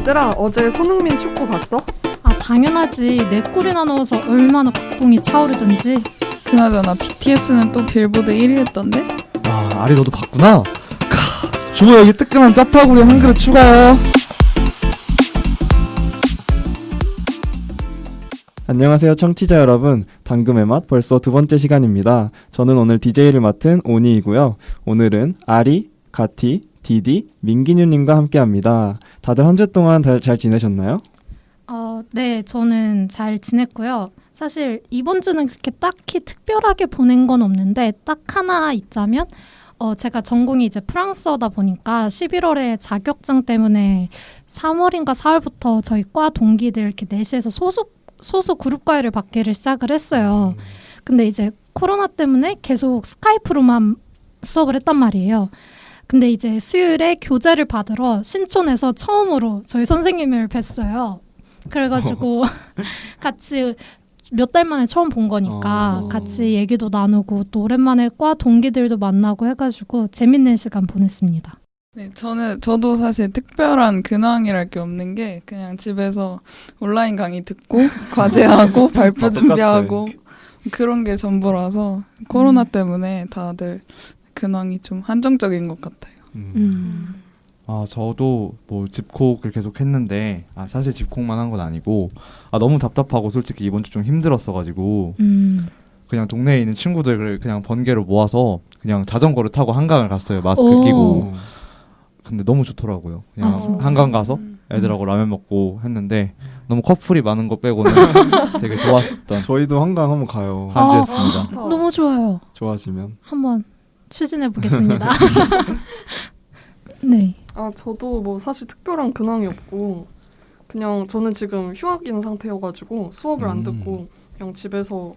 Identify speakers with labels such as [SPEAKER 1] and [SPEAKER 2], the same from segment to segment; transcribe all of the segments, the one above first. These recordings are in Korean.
[SPEAKER 1] 얘들아, 어제 손흥민 축구 봤어?
[SPEAKER 2] 아, 당연하지. 네 골이나 넣어서 얼마나 국뽕이 차오르던지.
[SPEAKER 3] 그나저나 BTS는 또 빌보드 1위 했던데?
[SPEAKER 4] 아, 아리 너도 봤구나? 주모 여기 뜨끈한 짜파구리 한 그릇 추가요. 안녕하세요 청취자 여러분, 당금의 맛 벌써 두 번째 시간입니다. 저는 오늘 DJ를 맡은 오니이고요. 오늘은 아리, 가티, 디디, 민기뉴님과 함께합니다. 다들 한 주 동안 잘 지내셨나요?
[SPEAKER 2] 네, 저는 잘 지냈고요. 사실 이번 주는 그렇게 딱히 특별하게 보낸 건 없는데 딱 하나 있자면 제가 전공이 이제 프랑스어다 보니까 11월에 자격증 때문에 3월인가 4월부터 저희 과 동기들 이렇게 넷이서 소수 그룹 과외를 받기를 시작을 했어요. 근데 이제 코로나 때문에 계속 스카이프로만 수업을 했단 말이에요. 근데 이제 수요일에 교재를 받으러 신촌에서 처음으로 저희 선생님을 뵀어요. 그래가지고 같이 몇 달 만에 처음 본 거니까 같이 얘기도 나누고 또 오랜만에 과 동기들도 만나고 해가지고 재밌는 시간 보냈습니다.
[SPEAKER 3] 네, 저도 사실 특별한 근황이랄 게 없는 게 그냥 집에서 온라인 강의 듣고 과제하고 발표 준비하고 그런 게 전부라서 코로나 때문에 다들 근황이 좀 한정적인 것 같아요.
[SPEAKER 5] 아, 저도 뭐 집콕을 계속 했는데 사실 집콕만 한 건 아니고 너무 답답하고 솔직히 이번 주 좀 힘들었어가지고 그냥 동네에 있는 친구들을 그냥 번개로 모아서 그냥 자전거를 타고 한강을 갔어요. 마스크 끼고. 근데 너무 좋더라고요. 그냥 한강 가서 애들하고 라면 먹고 했는데 너무 커플이 많은 거 빼고는 되게 좋았었던
[SPEAKER 4] 저희도 한강 한번 가요.
[SPEAKER 5] 한 주였습니다.
[SPEAKER 2] 너무 좋아요.
[SPEAKER 4] 좋아지면
[SPEAKER 2] 한번 추진해 보겠습니다. 네.
[SPEAKER 1] 저도 뭐 사실 특별한 근황이 없고 그냥 저는 지금 휴학인 상태여가지고 수업을 안 듣고 그냥 집에서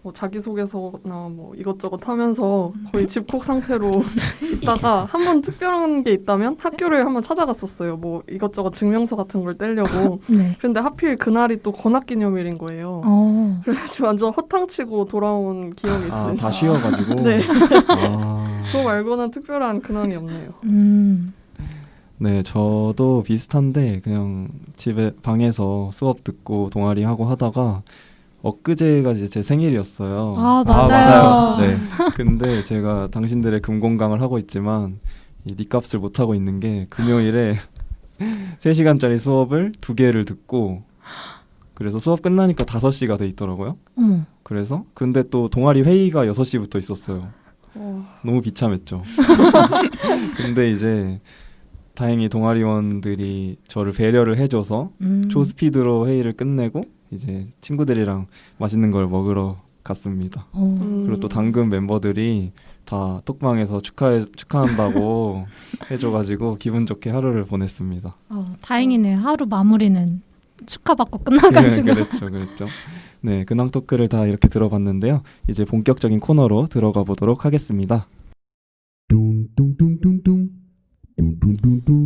[SPEAKER 1] 뭐 자기소개서나 뭐 이것저것 하면서 거의 집콕 상태로 있다가 한번 특별한 게 있다면 학교를 한번 찾아갔었어요. 뭐 이것저것 증명서 같은 걸 떼려고.
[SPEAKER 2] 네.
[SPEAKER 1] 근데 하필 그날이 또 권학기념일인 거예요. 그래가지고 완전 허탕치고 돌아온 기억이 있습니다.
[SPEAKER 4] 다 쉬어가지고.
[SPEAKER 1] 네. 그거 말고는 특별한 근황이 없네요.
[SPEAKER 4] 네, 저도 비슷한데 그냥 집에 방에서 수업 듣고 동아리 하고 하다가 엊그제가 이제 제 생일이었어요.
[SPEAKER 2] 맞아요.
[SPEAKER 4] 네. 근데 제가 당신들의 금공강을 하고 있지만 이 니값을 못 하고 있는 게 금요일에 3시간짜리 수업을 2개를 듣고 그래서 수업 끝나니까 5시가 돼 있더라고요. 그래서 근데 또 동아리 회의가 6시부터 있었어요. 너무 비참했죠. 근데 이제 다행히 동아리원들이 저를 배려를 해줘서 초스피드로 회의를 끝내고 이제 친구들이랑 맛있는 걸 먹으러 갔습니다. 그리고 또 당근 멤버들이 다 톡방에서 축하한다고 해줘가지고 기분 좋게 하루를 보냈습니다.
[SPEAKER 2] 다행이네요. 하루 마무리는 축하받고 끝나가지고.
[SPEAKER 4] 그랬죠. 네, 근황 토크를 다 이렇게 들어봤는데요. 이제 본격적인 코너로 들어가 보도록 하겠습니다.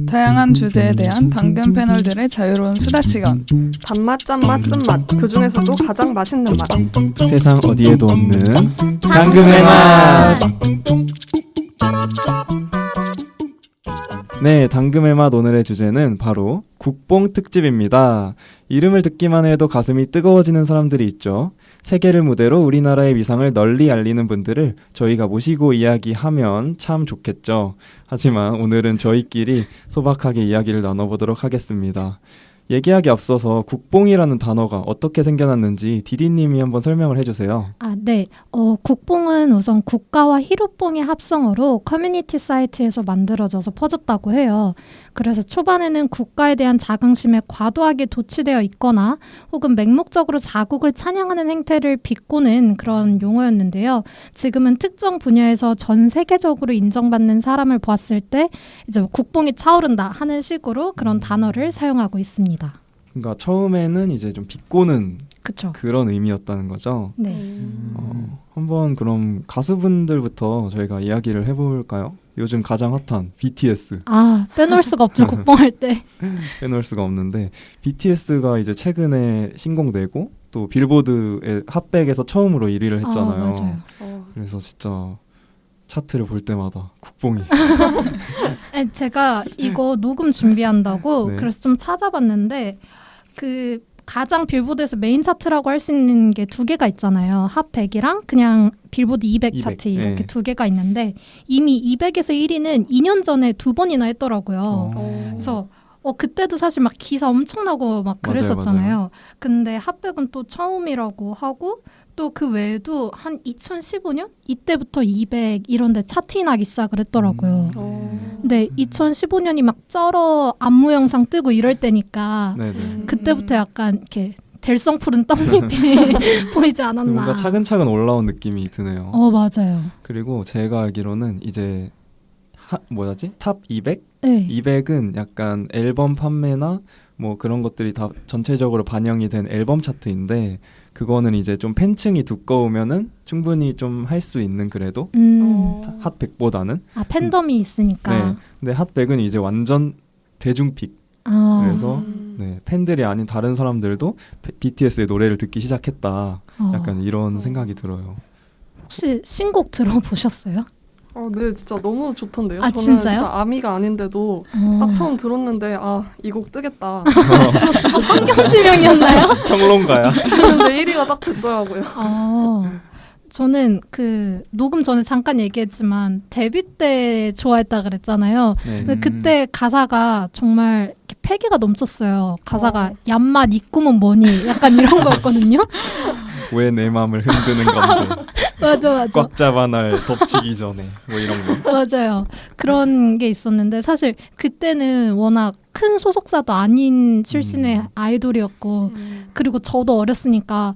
[SPEAKER 3] 다양한 주제에 대한 당근 패널들의 자유로운 수다 시간.
[SPEAKER 1] 단맛, 짠맛, 쓴맛. 그중에서도 가장 맛있는 맛.
[SPEAKER 4] 세상 어디에도 없는
[SPEAKER 1] 당근의 맛.
[SPEAKER 4] 네, 당금의 맛 오늘의 주제는 바로 국뽕 특집입니다. 이름을 듣기만 해도 가슴이 뜨거워지는 사람들이 있죠. 세계를 무대로 우리나라의 위상을 널리 알리는 분들을 저희가 모시고 이야기하면 참 좋겠죠. 하지만 오늘은 저희끼리 소박하게 이야기를 나눠보도록 하겠습니다. 얘기하기 앞서서 국뽕이라는 단어가 어떻게 생겨났는지 디디님이 한번 설명을 해주세요.
[SPEAKER 2] 네. 국뽕은 우선 국가와 희로뽕의 합성어로 커뮤니티 사이트에서 만들어져서 퍼졌다고 해요. 그래서 초반에는 국가에 대한 자긍심에 과도하게 도취되어 있거나 혹은 맹목적으로 자국을 찬양하는 행태를 비꼬는 그런 용어였는데요. 지금은 특정 분야에서 전 세계적으로 인정받는 사람을 보았을 때 이제 국뽕이 차오른다 하는 식으로 그런 단어를 사용하고 있습니다.
[SPEAKER 4] 그러니까 처음에는 이제 좀 비꼬는
[SPEAKER 2] 그쵸.
[SPEAKER 4] 그런 의미였다는 거죠.
[SPEAKER 2] 네.
[SPEAKER 4] 한번 그럼 가수분들부터 저희가 이야기를 해볼까요? 요즘 가장 핫한 BTS.
[SPEAKER 2] 빼놓을 수가 없죠. 국뽕할 때.
[SPEAKER 4] 빼놓을 수가 없는데 BTS가 이제 최근에 신곡 내고 또 빌보드의 핫백에서 처음으로 1위를 했잖아요.
[SPEAKER 2] 맞아요.
[SPEAKER 4] 그래서 진짜 차트를 볼 때마다 국뽕이.
[SPEAKER 2] 제가 이거 녹음 준비한다고
[SPEAKER 4] 네.
[SPEAKER 2] 그래서 좀 찾아봤는데 그 가장 빌보드에서 메인 차트라고 할 수 있는 게 두 개가 있잖아요. 핫 100이랑 그냥 빌보드 200
[SPEAKER 4] 200,
[SPEAKER 2] 차트 이렇게
[SPEAKER 4] 네.
[SPEAKER 2] 두 개가 있는데 이미 200에서 1위는 2년 전에 2번이나 했더라고요.
[SPEAKER 4] 어.
[SPEAKER 2] 그래서 그때도 사실 막 기사 엄청 나고 막 그랬었잖아요.
[SPEAKER 4] 맞아요.
[SPEAKER 2] 근데 핫백은 또 처음이라고 하고 또 그 외에도 한 2015년 이때부터 200 이런 데 차트 나기 시작을 했더라고요. 근데 2015년이 막 쩔어 안무 영상 뜨고 이럴 때니까
[SPEAKER 4] 네네.
[SPEAKER 2] 그때부터 약간 이렇게 될성 푸른 떡잎이 보이지 않았나.
[SPEAKER 4] 뭔가 차근차근 올라온 느낌이 드네요.
[SPEAKER 2] 맞아요.
[SPEAKER 4] 그리고 제가 알기로는 이제 탑 200?
[SPEAKER 2] 네.
[SPEAKER 4] 200은 약간 앨범 판매나 뭐 그런 것들이 다 전체적으로 반영이 된 앨범 차트인데 그거는 이제 좀 팬층이 두꺼우면은 충분히 좀 할 수 있는 그래도 핫 100보다는
[SPEAKER 2] 팬덤이 있으니까.
[SPEAKER 4] 네. 근데 핫 100은 이제 완전 대중픽. 그래서 네, 팬들이 아닌 다른 사람들도 BTS의 노래를 듣기 시작했다. 약간 이런 생각이 들어요.
[SPEAKER 2] 혹시 신곡 들어보셨어요?
[SPEAKER 1] 네, 진짜 너무 좋던데요.
[SPEAKER 2] 아,
[SPEAKER 1] 저는
[SPEAKER 2] 진짜요?
[SPEAKER 1] 진짜 아미가 아닌데도 딱 처음 들었는데 이 곡 뜨겠다.
[SPEAKER 2] 성경지명이었나요?
[SPEAKER 4] 평론가야.
[SPEAKER 1] 근데 1위가 딱 됐더라고요.
[SPEAKER 2] 저는 그 녹음 전에 잠깐 얘기했지만 데뷔 때 좋아했다 그랬잖아요.
[SPEAKER 4] 네.
[SPEAKER 2] 근데 그때 가사가 정말 이렇게 패기가 넘쳤어요. 가사가 얌맛 입구면 뭐니 약간 이런 거였거든요.
[SPEAKER 4] 왜 내 마음을 흔드는 건데
[SPEAKER 2] 맞아.
[SPEAKER 4] 꽉 잡아 날 덮치기 전에 뭐 이런 거.
[SPEAKER 2] 맞아요. 그런 게 있었는데 사실 그때는 워낙 큰 소속사도 아닌 출신의 아이돌이었고 그리고 저도 어렸으니까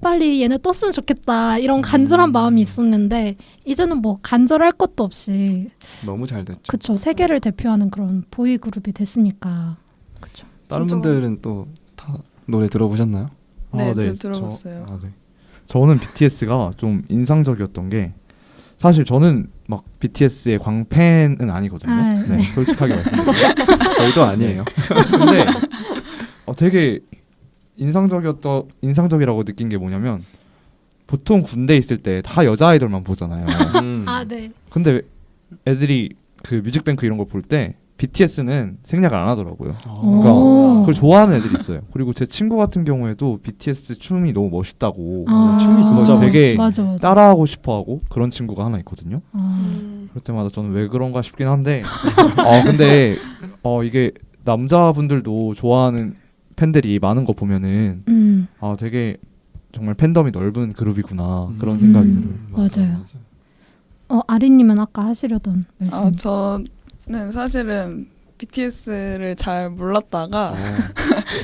[SPEAKER 2] 빨리 얘네 떴으면 좋겠다 이런 간절한 마음이 있었는데 이제는 뭐 간절할 것도 없이
[SPEAKER 4] 너무 잘 됐죠.
[SPEAKER 2] 그쵸. 세계를 대표하는 그런 보이 그룹이 됐으니까. 그쵸.
[SPEAKER 4] 다른
[SPEAKER 1] 진짜.
[SPEAKER 4] 분들은 또 다 노래 들어보셨나요?
[SPEAKER 3] 네, 들어봤어요.
[SPEAKER 5] 저는 BTS가 좀 인상적이었던 게 사실 저는 막 BTS의 광팬은 아니거든요.
[SPEAKER 2] 네.
[SPEAKER 5] 솔직하게 말씀드리면.
[SPEAKER 4] 저희도 아니에요.
[SPEAKER 5] 근데 되게 인상적이라고 느낀 게 뭐냐면 보통 군대 있을 때 다 여자 아이돌만 보잖아요.
[SPEAKER 2] 네.
[SPEAKER 5] 근데 애들이 그 뮤직뱅크 이런 걸 볼 때 BTS는 생략을 안 하더라고요. 그러니까 그걸 좋아하는 애들이 있어요. 그리고 제 친구 같은 경우에도 BTS 춤이 너무 멋있다고
[SPEAKER 4] 춤이 진짜
[SPEAKER 5] 되게
[SPEAKER 2] 맞아.
[SPEAKER 5] 따라하고 싶어하고 그런 친구가 하나 있거든요. 그럴 때마다 저는 왜 그런가 싶긴 한데 근데 이게 남자분들도 좋아하는 팬들이 많은 거 보면은 되게 정말 팬덤이 넓은 그룹이구나 그런 생각이 들어요.
[SPEAKER 2] 맞아요. 아리님은 아까 하시려던 말씀.
[SPEAKER 3] 저는 사실은 BTS를 잘 몰랐다가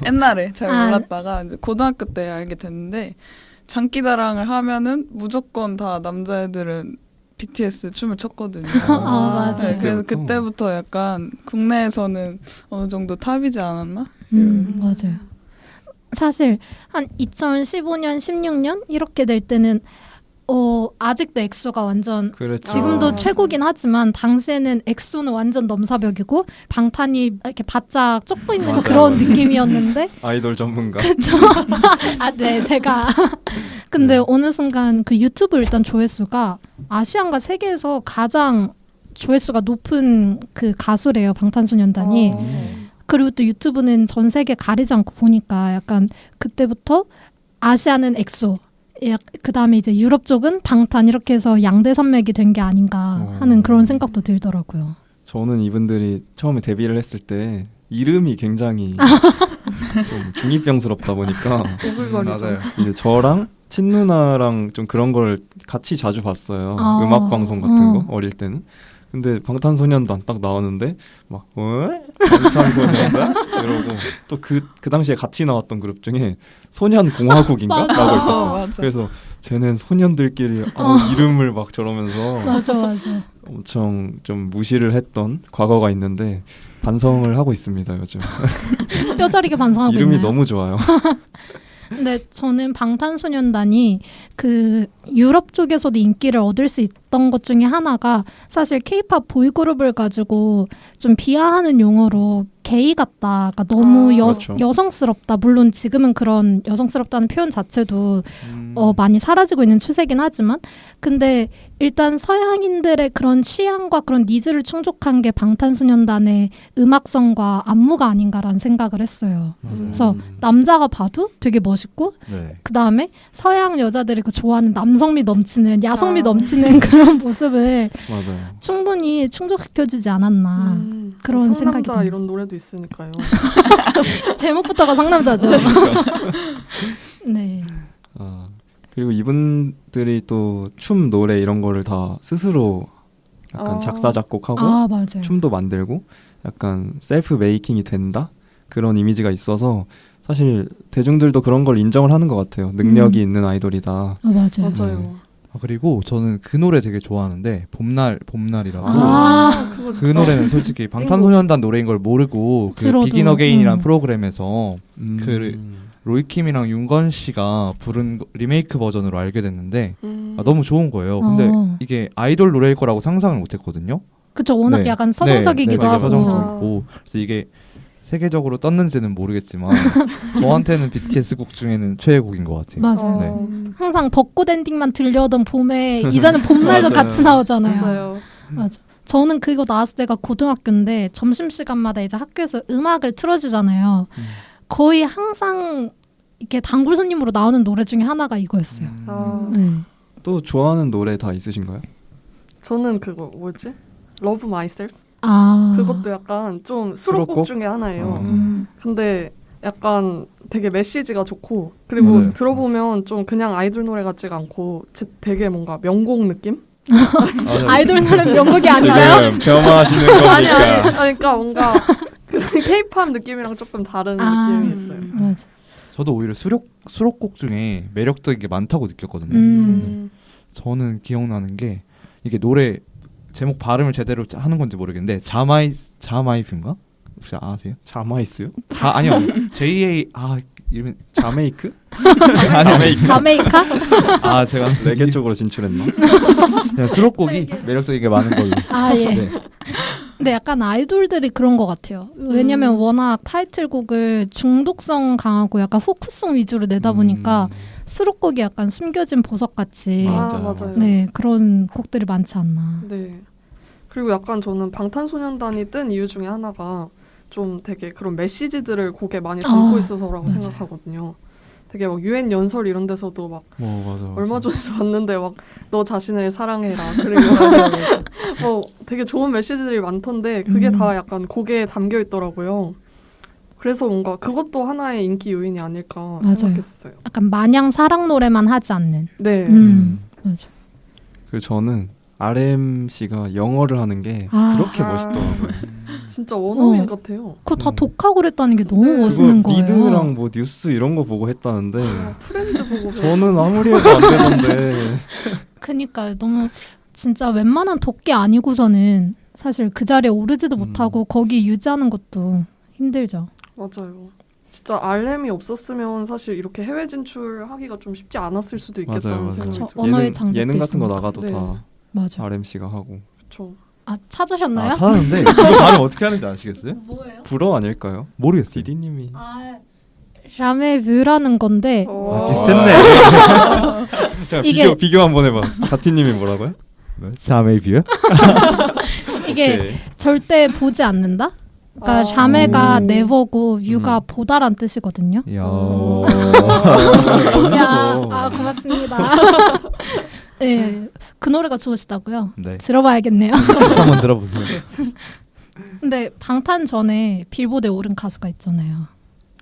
[SPEAKER 3] 옛날에 잘 몰랐다가 이제 고등학교 때 알게 됐는데 장기자랑을 하면은 무조건 다 남자애들은 BTS 춤을 췄거든요.
[SPEAKER 2] 맞아요.
[SPEAKER 3] 네, 그래서 그때부터 약간 국내에서는 어느 정도 탑이지 않았나?
[SPEAKER 2] 맞아요. 사실 한 2015년, 16년 이렇게 될 때는 아직도 엑소가 완전
[SPEAKER 4] 그렇죠.
[SPEAKER 2] 지금도 최고긴 하지만 당시에는 엑소는 완전 넘사벽이고 방탄이 이렇게 바짝 쫓고 있는
[SPEAKER 4] 맞아요.
[SPEAKER 2] 그런 느낌이었는데
[SPEAKER 4] 아이돌 전문가.
[SPEAKER 2] 그렇죠. 네, 제가 근데 어느 순간 그 유튜브 일단 조회수가 아시안과 세계에서 가장 조회수가 높은 그 가수래요. 방탄소년단이. 그리고 또 유튜브는 전 세계 가리지 않고 보니까 약간 그때부터 아시아는 엑소, 그 다음에 이제 유럽 쪽은 방탄 이렇게 해서 양대 산맥이 된 게 아닌가 하는 그런 생각도 들더라고요.
[SPEAKER 4] 저는 이분들이 처음에 데뷔를 했을 때 이름이 굉장히 좀 중이병스럽다 보니까
[SPEAKER 1] 오글거리죠.
[SPEAKER 5] 맞아요.
[SPEAKER 4] 이제 저랑 친누나랑 좀 그런 걸 같이 자주 봤어요.
[SPEAKER 2] 아.
[SPEAKER 4] 음악 방송 같은 거 어릴 때는. 근데 방탄소년단 딱 나오는데 막 방탄소년단 이러고 또 그 당시에 같이 나왔던 그룹 중에 소년공화국인가
[SPEAKER 2] 맞아.
[SPEAKER 4] 라고 있었어.
[SPEAKER 3] 맞아.
[SPEAKER 4] 그래서 쟤는 소년들끼리 이름을 막 저러면서
[SPEAKER 2] 맞아.
[SPEAKER 4] 엄청 좀 무시를 했던 과거가 있는데 반성을 하고 있습니다 요즘.
[SPEAKER 2] 뼈저리게 반성하고
[SPEAKER 4] 이름이
[SPEAKER 2] 있나요?
[SPEAKER 4] 너무 좋아요.
[SPEAKER 2] 근데 저는 방탄소년단이 그 유럽 쪽에서도 인기를 얻을 수 있던 것 중에 하나가 사실 K-팝 보이그룹을 가지고 좀 비하하는 용어로 게이 같다. 그러니까 너무
[SPEAKER 4] 그렇죠.
[SPEAKER 2] 여성스럽다. 물론 지금은 그런 여성스럽다는 표현 자체도 많이 사라지고 있는 추세긴 하지만 근데 일단 서양인들의 그런 취향과 그런 니즈를 충족한 게 방탄소년단의 음악성과 안무가 아닌가라는 생각을 했어요. 그래서 남자가 봐도 되게 멋있고
[SPEAKER 5] 네.
[SPEAKER 2] 그 다음에 서양 여자들이 그 좋아하는 남성미 넘치는 야성미 넘치는 그런 모습을
[SPEAKER 4] 맞아요.
[SPEAKER 2] 충분히 충족시켜주지 않았나 그런 생각이
[SPEAKER 1] 상남자
[SPEAKER 2] 듭니다.
[SPEAKER 1] 이런 노래도 있으니까요.
[SPEAKER 2] 제목부터가 상남자죠. 네.
[SPEAKER 4] 그리고 이분들이 또 춤, 노래 이런 거를 다 스스로 약간 작사 작곡하고
[SPEAKER 2] 맞아요.
[SPEAKER 4] 춤도 만들고 약간 셀프 메이킹이 된다? 그런 이미지가 있어서 사실 대중들도 그런 걸 인정을 하는 것 같아요. 능력이 있는 아이돌이다.
[SPEAKER 2] 맞아요.
[SPEAKER 1] 맞아요.
[SPEAKER 5] 그리고 저는 그 노래 되게 좋아하는데 봄날이라고
[SPEAKER 1] 그거
[SPEAKER 5] 그
[SPEAKER 1] 진짜
[SPEAKER 5] 노래는 솔직히 방탄소년단 노래인 걸 모르고 그
[SPEAKER 2] 들어도,
[SPEAKER 5] 비긴 어게인이라는 프로그램에서
[SPEAKER 4] 음.
[SPEAKER 5] 그 로이킴이랑 윤건 씨가 부른 리메이크 버전으로 알게 됐는데 너무 좋은 거예요. 근데 이게 아이돌 노래일 거라고 상상을 못했거든요.
[SPEAKER 2] 그쵸. 워낙
[SPEAKER 5] 네.
[SPEAKER 2] 약간 서정적이기도
[SPEAKER 5] 되게
[SPEAKER 2] 하고.
[SPEAKER 5] 서정적이고 그래서 이게 세계적으로 떴는지는 모르겠지만 저한테는 BTS 곡 중에는 최애곡인 것 같아요.
[SPEAKER 2] 맞아요.
[SPEAKER 5] 네.
[SPEAKER 2] 항상 벚꽃 엔딩만 들려오던 봄에 이제는 봄날도
[SPEAKER 4] 맞아요.
[SPEAKER 2] 같이 나오잖아요.
[SPEAKER 1] 맞아요.
[SPEAKER 2] 맞아. 저는 그거 나왔을 때가 고등학교인데 점심시간마다 이제 학교에서 음악을 틀어주잖아요. 거의 항상 이렇게 단골 손님으로 나오는 노래 중에 하나가 이거였어요. 네.
[SPEAKER 4] 또 좋아하는 노래 다 있으신가요?
[SPEAKER 1] 저는 그거 뭐지? Love Myself? 그것도 약간 좀 수록곡
[SPEAKER 4] 수록곡?
[SPEAKER 1] 중에 하나예요. 근데 약간 되게 메시지가 좋고 그리고
[SPEAKER 5] 맞아요.
[SPEAKER 1] 들어보면 좀 그냥 아이돌 노래 같지가 않고 되게 뭔가 명곡 느낌?
[SPEAKER 2] 아이돌 노래 명곡이 아닌가요?
[SPEAKER 4] 지금 겸하시는
[SPEAKER 1] 아니
[SPEAKER 4] 겁니까?
[SPEAKER 1] 그러니까 뭔가 K-팝 느낌이랑 조금 다른 느낌이 있어요.
[SPEAKER 2] 맞아.
[SPEAKER 5] 저도 오히려 수록곡 중에 매력적인 게 많다고 느꼈거든요. 저는 기억나는 게 이게 노래 제목 발음을 제대로 하는 건지 모르겠는데 자마이프인가? 혹시 아세요?
[SPEAKER 4] 자마이스요?
[SPEAKER 5] 아니요. JA 이름이
[SPEAKER 4] 자메이크?
[SPEAKER 2] 자메이카?
[SPEAKER 5] 제가
[SPEAKER 4] 레게 쪽으로 진출했나?
[SPEAKER 5] 그냥 수록곡이 매력적인 게 많은 걸로.
[SPEAKER 2] 예.
[SPEAKER 5] 네.
[SPEAKER 2] 근데 약간 아이돌들이 그런 것 같아요. 왜냐면 워낙 타이틀곡을 중독성 강하고 약간 후크송 위주로 내다 보니까 수록곡이 약간 숨겨진 보석같이
[SPEAKER 1] 맞아요.
[SPEAKER 2] 네, 그런 곡들이 많지 않나.
[SPEAKER 1] 네. 그리고 약간 저는 방탄소년단이 뜬 이유 중에 하나가 좀 되게 그런 메시지들을 곡에 많이 담고 있어서라고
[SPEAKER 2] 맞아요.
[SPEAKER 1] 생각하거든요. 되게 막 유엔 연설 이런 데서도 막
[SPEAKER 4] 맞아.
[SPEAKER 1] 얼마 전에 봤는데 막 너 자신을 사랑해라. 그리고 뭐 되게 좋은 메시지들이 많던데 그게 다 약간 곡에 담겨 있더라고요. 그래서 뭔가 그것도 하나의 인기 요인이 아닐까
[SPEAKER 2] 맞아요.
[SPEAKER 1] 생각했어요.
[SPEAKER 2] 약간 마냥 사랑 노래만 하지 않는.
[SPEAKER 1] 네.
[SPEAKER 2] 맞아.
[SPEAKER 4] 그리고 저는 RM 씨가 영어를 하는 게 그렇게 멋있더라고요.
[SPEAKER 1] 진짜 원어민 같아요.
[SPEAKER 2] 그거 다 독하고 그랬다는 게 너무
[SPEAKER 1] 네.
[SPEAKER 2] 멋있는
[SPEAKER 4] 그거
[SPEAKER 2] 거예요.
[SPEAKER 4] 리드랑 뭐 뉴스 이런 거 보고 했다는데
[SPEAKER 1] 프렌즈 보고
[SPEAKER 4] 저는 아무리 해도 안 되던데.
[SPEAKER 2] 그니까 너무 진짜 웬만한 독기 아니고서는 사실 그 자리에 오르지도 못하고 거기 유지하는 것도 힘들죠.
[SPEAKER 1] 맞아요. 진짜 RM이 없었으면 사실 이렇게 해외 진출하기가 좀 쉽지 않았을 수도 있겠다는
[SPEAKER 4] 맞아요.
[SPEAKER 1] 생각이
[SPEAKER 2] 그쵸.
[SPEAKER 1] 들어요.
[SPEAKER 2] 언어의 장벽도
[SPEAKER 4] 예능 같은 거
[SPEAKER 2] 있으니까.
[SPEAKER 4] 나가도
[SPEAKER 1] 네.
[SPEAKER 4] 다
[SPEAKER 2] 맞아.
[SPEAKER 4] RM 씨가 하고.
[SPEAKER 1] 그렇죠.
[SPEAKER 2] 찾으셨나요?
[SPEAKER 5] 찾았는데 이거 발음 어떻게 하는지 아시겠어요?
[SPEAKER 2] 뭐예요?
[SPEAKER 4] 불어 아닐까요?
[SPEAKER 5] 모르겠어요.
[SPEAKER 4] 디디님이
[SPEAKER 2] 샤메 뷰라는 건데
[SPEAKER 5] 비슷했네.
[SPEAKER 4] 자,
[SPEAKER 2] 이게-
[SPEAKER 4] 비교 한번 해봐. 가티님이 뭐라고요?
[SPEAKER 5] 자메이비요?
[SPEAKER 2] 이게
[SPEAKER 4] 오케이.
[SPEAKER 2] 절대 보지 않는다? 그러니까 샤메가 네버고 뷰가 보다란 뜻이거든요.
[SPEAKER 5] 이야.
[SPEAKER 4] 멋있어.
[SPEAKER 2] 고맙습니다. 네, 그 노래가 좋으시다고요?
[SPEAKER 5] 네.
[SPEAKER 2] 들어봐야겠네요.
[SPEAKER 5] 한번 들어보세요.
[SPEAKER 2] 근데 방탄 전에 빌보드에 오른 가수가 있잖아요.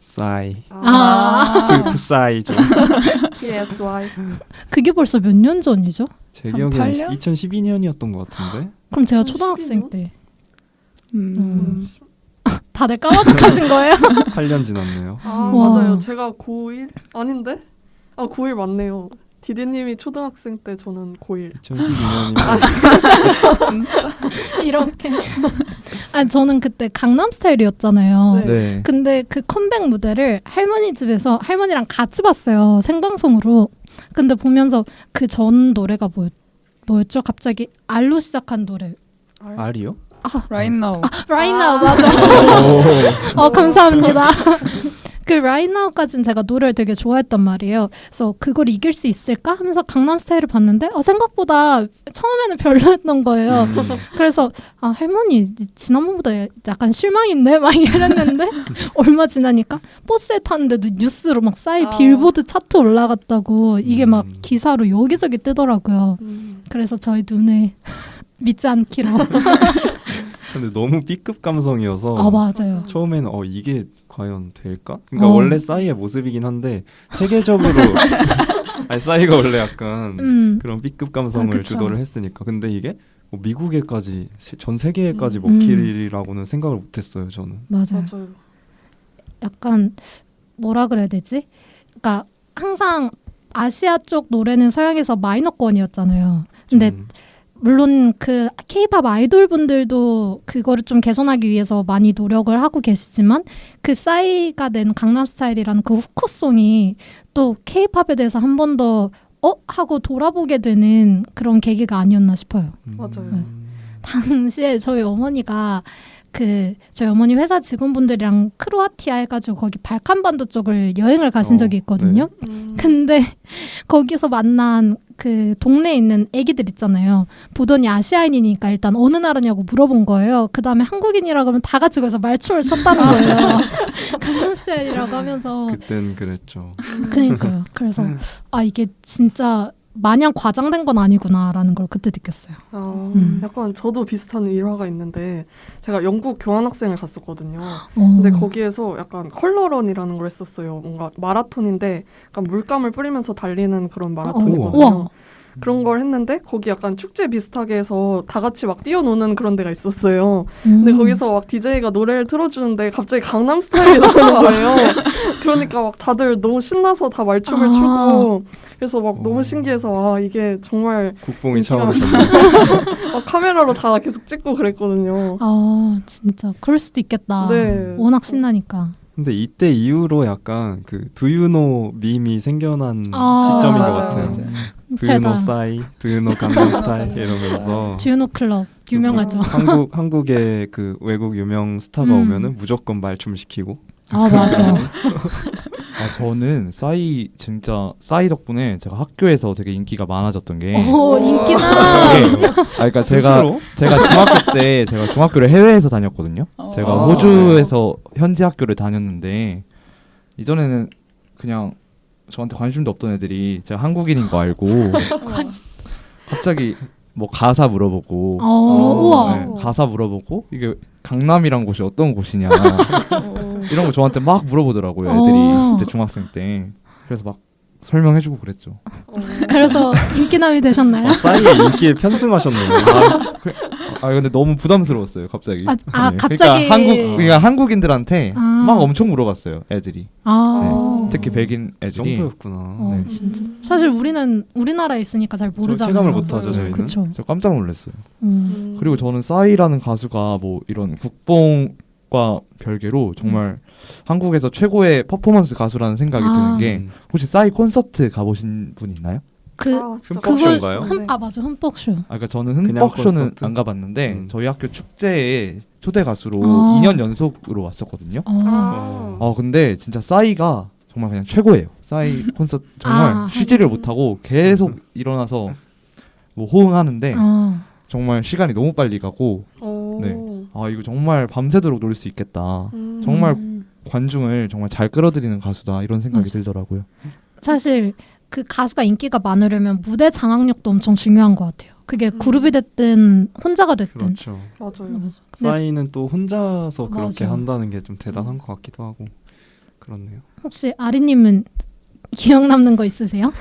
[SPEAKER 4] 싸이. 싸이죠.
[SPEAKER 1] PSY.
[SPEAKER 2] 그게 벌써 몇 년 전이죠?
[SPEAKER 4] 제
[SPEAKER 3] 한
[SPEAKER 4] 기억에는
[SPEAKER 3] 8년?
[SPEAKER 4] 2012년이었던 것 같은데.
[SPEAKER 2] 그럼 제가
[SPEAKER 1] 2012
[SPEAKER 2] 초등학생
[SPEAKER 1] 년?
[SPEAKER 2] 때.
[SPEAKER 3] 음.
[SPEAKER 2] 다들 까마득하신 거예요?
[SPEAKER 4] 8년 지났네요.
[SPEAKER 1] 아
[SPEAKER 2] 와.
[SPEAKER 1] 맞아요. 제가 고1 아닌데? 9일 맞네요. 디디님이 초등학생 때 저는 고1.
[SPEAKER 4] 2012년이면
[SPEAKER 2] 이렇게. 저는 그때 강남스타일이었잖아요.
[SPEAKER 5] 네.
[SPEAKER 2] 근데 그 컴백 무대를 할머니 집에서 할머니랑 같이 봤어요. 생방송으로. 근데 보면서 그 전 노래가 뭐였죠? 갑자기 알로 시작한 노래.
[SPEAKER 4] 알이요?
[SPEAKER 3] 라인나우.
[SPEAKER 2] 라인나우 맞아. 감사합니다. 그 라인나우까지는 제가 노래를 되게 좋아했단 말이에요. 그래서 그걸 이길 수 있을까 하면서 강남스타일을 봤는데 생각보다 처음에는 별로였던 거예요. 그래서 할머니 지난번보다 약간 실망인데 막 이랬는데 얼마 지나니까 버스에 탔는데도 뉴스로 막 싸이 빌보드 차트 올라갔다고 이게 막 기사로 여기저기 뜨더라고요. 그래서 저희 눈에 믿지 않기로.
[SPEAKER 4] 근데 너무 B급 감성이어서
[SPEAKER 2] 맞아요.
[SPEAKER 4] 처음에는 이게 과연 될까? 그러니까
[SPEAKER 2] 어.
[SPEAKER 4] 원래 싸이의 모습이긴 한데 세계적으로 아니 싸이가 원래 약간 그런 B급 감성을
[SPEAKER 2] 그쵸.
[SPEAKER 4] 주도를 했으니까 근데 이게 뭐 미국에까지 전 세계에까지
[SPEAKER 2] 음.
[SPEAKER 4] 먹힐이라고는 생각을 못했어요 저는.
[SPEAKER 2] 맞아요.
[SPEAKER 1] 맞아요.
[SPEAKER 2] 약간 뭐라 그래야 되지? 그러니까 항상 아시아 쪽 노래는 서양에서 마이너권이었잖아요. 근데
[SPEAKER 4] 좀
[SPEAKER 2] 물론 그 K-팝 아이돌 분들도 그거를 좀 개선하기 위해서 많이 노력을 하고 계시지만 그 싸이가 낸 강남스타일이라는 그 후크송이 또 K-팝에 대해서 한 번 더 하고 돌아보게 되는 그런 계기가 아니었나 싶어요.
[SPEAKER 1] 맞아요.
[SPEAKER 2] 당시에 저희 어머니가 저희 어머니 회사 직원분들이랑 크로아티아 해가지고 거기 발칸반도 쪽을 여행을 가신 적이 있거든요. 근데 거기서 만난 그 동네에 있는 애기들 있잖아요. 보더니 아시아인이니까 일단 어느 나라냐고 물어본 거예요. 그 다음에 한국인이라고 하면 다 같이 거기서 말춤을 췄다는 거예요. 강남스타일이라고 하면서.
[SPEAKER 4] 그땐 그랬죠.
[SPEAKER 2] 그러니까요. 그래서 이게 진짜 마냥 과장된 건 아니구나라는 걸 그때 느꼈어요.
[SPEAKER 1] 약간 저도 비슷한 일화가 있는데 제가 영국 교환학생을 갔었거든요. 근데 거기에서 약간 컬러런이라는 걸 했었어요. 뭔가 마라톤인데 약간 물감을 뿌리면서 달리는 그런 마라톤이거든요.
[SPEAKER 2] 우와.
[SPEAKER 1] 그런 걸 했는데 거기 약간 축제 비슷하게 해서 다 같이 막 뛰어노는 그런 데가 있었어요. 근데 거기서 막 DJ가 노래를 틀어주는데 갑자기 강남스타일이 나오는 거예요. 그러니까 막 다들 너무 신나서 다 말춤을 추고 그래서 막 너무 신기해서 이게 정말
[SPEAKER 4] 국뽕이
[SPEAKER 1] 인기가
[SPEAKER 4] 차오르셨네요.
[SPEAKER 1] 막 카메라로 다 계속 찍고 그랬거든요.
[SPEAKER 2] 진짜 그럴 수도 있겠다.
[SPEAKER 1] 네.
[SPEAKER 2] 워낙 신나니까.
[SPEAKER 4] 근데 이때 이후로 약간 그 Do you know 밈이 생겨난 시점인 것
[SPEAKER 3] 맞아요,
[SPEAKER 4] 같아요.
[SPEAKER 3] 맞아요.
[SPEAKER 4] Do you know 싸이, Do you know 강남 스타일 이러면서
[SPEAKER 2] 듀오노 클럽 유명하죠.
[SPEAKER 4] 한국의 그 외국 유명 스타가 오면은 무조건 말춤 시키고.
[SPEAKER 2] 맞아.
[SPEAKER 5] 저는 싸이 덕분에 제가 학교에서 되게 인기가 많아졌던 게
[SPEAKER 2] 인기나.
[SPEAKER 5] 그러니까
[SPEAKER 4] 스스로?
[SPEAKER 5] 제가 중학교를 해외에서 다녔거든요. 제가
[SPEAKER 3] 아.
[SPEAKER 5] 호주에서 현지 학교를 다녔는데 이전에는 그냥 저한테 관심도 없던 애들이 제가 한국인인 거 알고 갑자기 뭐 가사 물어보고
[SPEAKER 2] 우와.
[SPEAKER 5] 가사 물어보고 이게 강남이란 곳이 어떤 곳이냐 이런 거 저한테 막 물어보더라고요 애들이 그때 중학생 때. 그래서 막 설명해주고 그랬죠.
[SPEAKER 2] 그래서 인기남이 되셨나요?
[SPEAKER 4] 싸이의 인기에 편승하셨네요.
[SPEAKER 5] 근데 너무 부담스러웠어요 갑자기.
[SPEAKER 2] 갑자기.
[SPEAKER 5] 그러니까 한국인들한테 막 엄청 물어봤어요 애들이.
[SPEAKER 2] 네.
[SPEAKER 5] 특히 백인
[SPEAKER 4] 그
[SPEAKER 5] 애들이.
[SPEAKER 4] 정도였구나.
[SPEAKER 2] 진짜. 사실 우리는 우리나라에 있으니까 잘 모르잖아요.
[SPEAKER 4] 체감을 못하죠 저희는.
[SPEAKER 2] 그쵸.
[SPEAKER 5] 제가 깜짝 놀랐어요. 그리고 저는 싸이라는 가수가 뭐 이런 국뽕과 별개로 정말 한국에서 최고의 퍼포먼스 가수라는 생각이 드는 게 혹시 싸이 콘서트 가보신 분 있나요?
[SPEAKER 4] 흠뻑쇼인가요?
[SPEAKER 2] 맞아 흠뻑쇼.
[SPEAKER 5] 그러니까 저는
[SPEAKER 4] 그냥
[SPEAKER 5] 흠뻑쇼는
[SPEAKER 4] 콘서트?
[SPEAKER 5] 안 가봤는데 저희 학교 축제에 초대 가수로 2년 연속으로 왔었거든요. 근데 진짜 싸이가 정말 그냥 최고예요. 싸이 콘서트 정말 쉬지를 못하고 계속 일어나서 뭐 호응하는데 정말 시간이 너무 빨리 가고 네. 이거 정말 밤새도록 놀 수 있겠다. 정말 관중을 정말 잘 끌어들이는 가수다 이런 생각이 들더라고요.
[SPEAKER 2] 사실 그 가수가 인기가 많으려면 무대 장악력도 엄청 중요한 것 같아요. 그게 그룹이 됐든 혼자가 됐든.
[SPEAKER 4] 그렇죠.
[SPEAKER 1] 맞아요.
[SPEAKER 4] 싸이는 또 혼자서 그렇게
[SPEAKER 2] 맞아.
[SPEAKER 4] 한다는 게 좀 대단한 것 같기도 하고 그렇네요.
[SPEAKER 2] 혹시 아리님은 기억 남는 거 있으세요?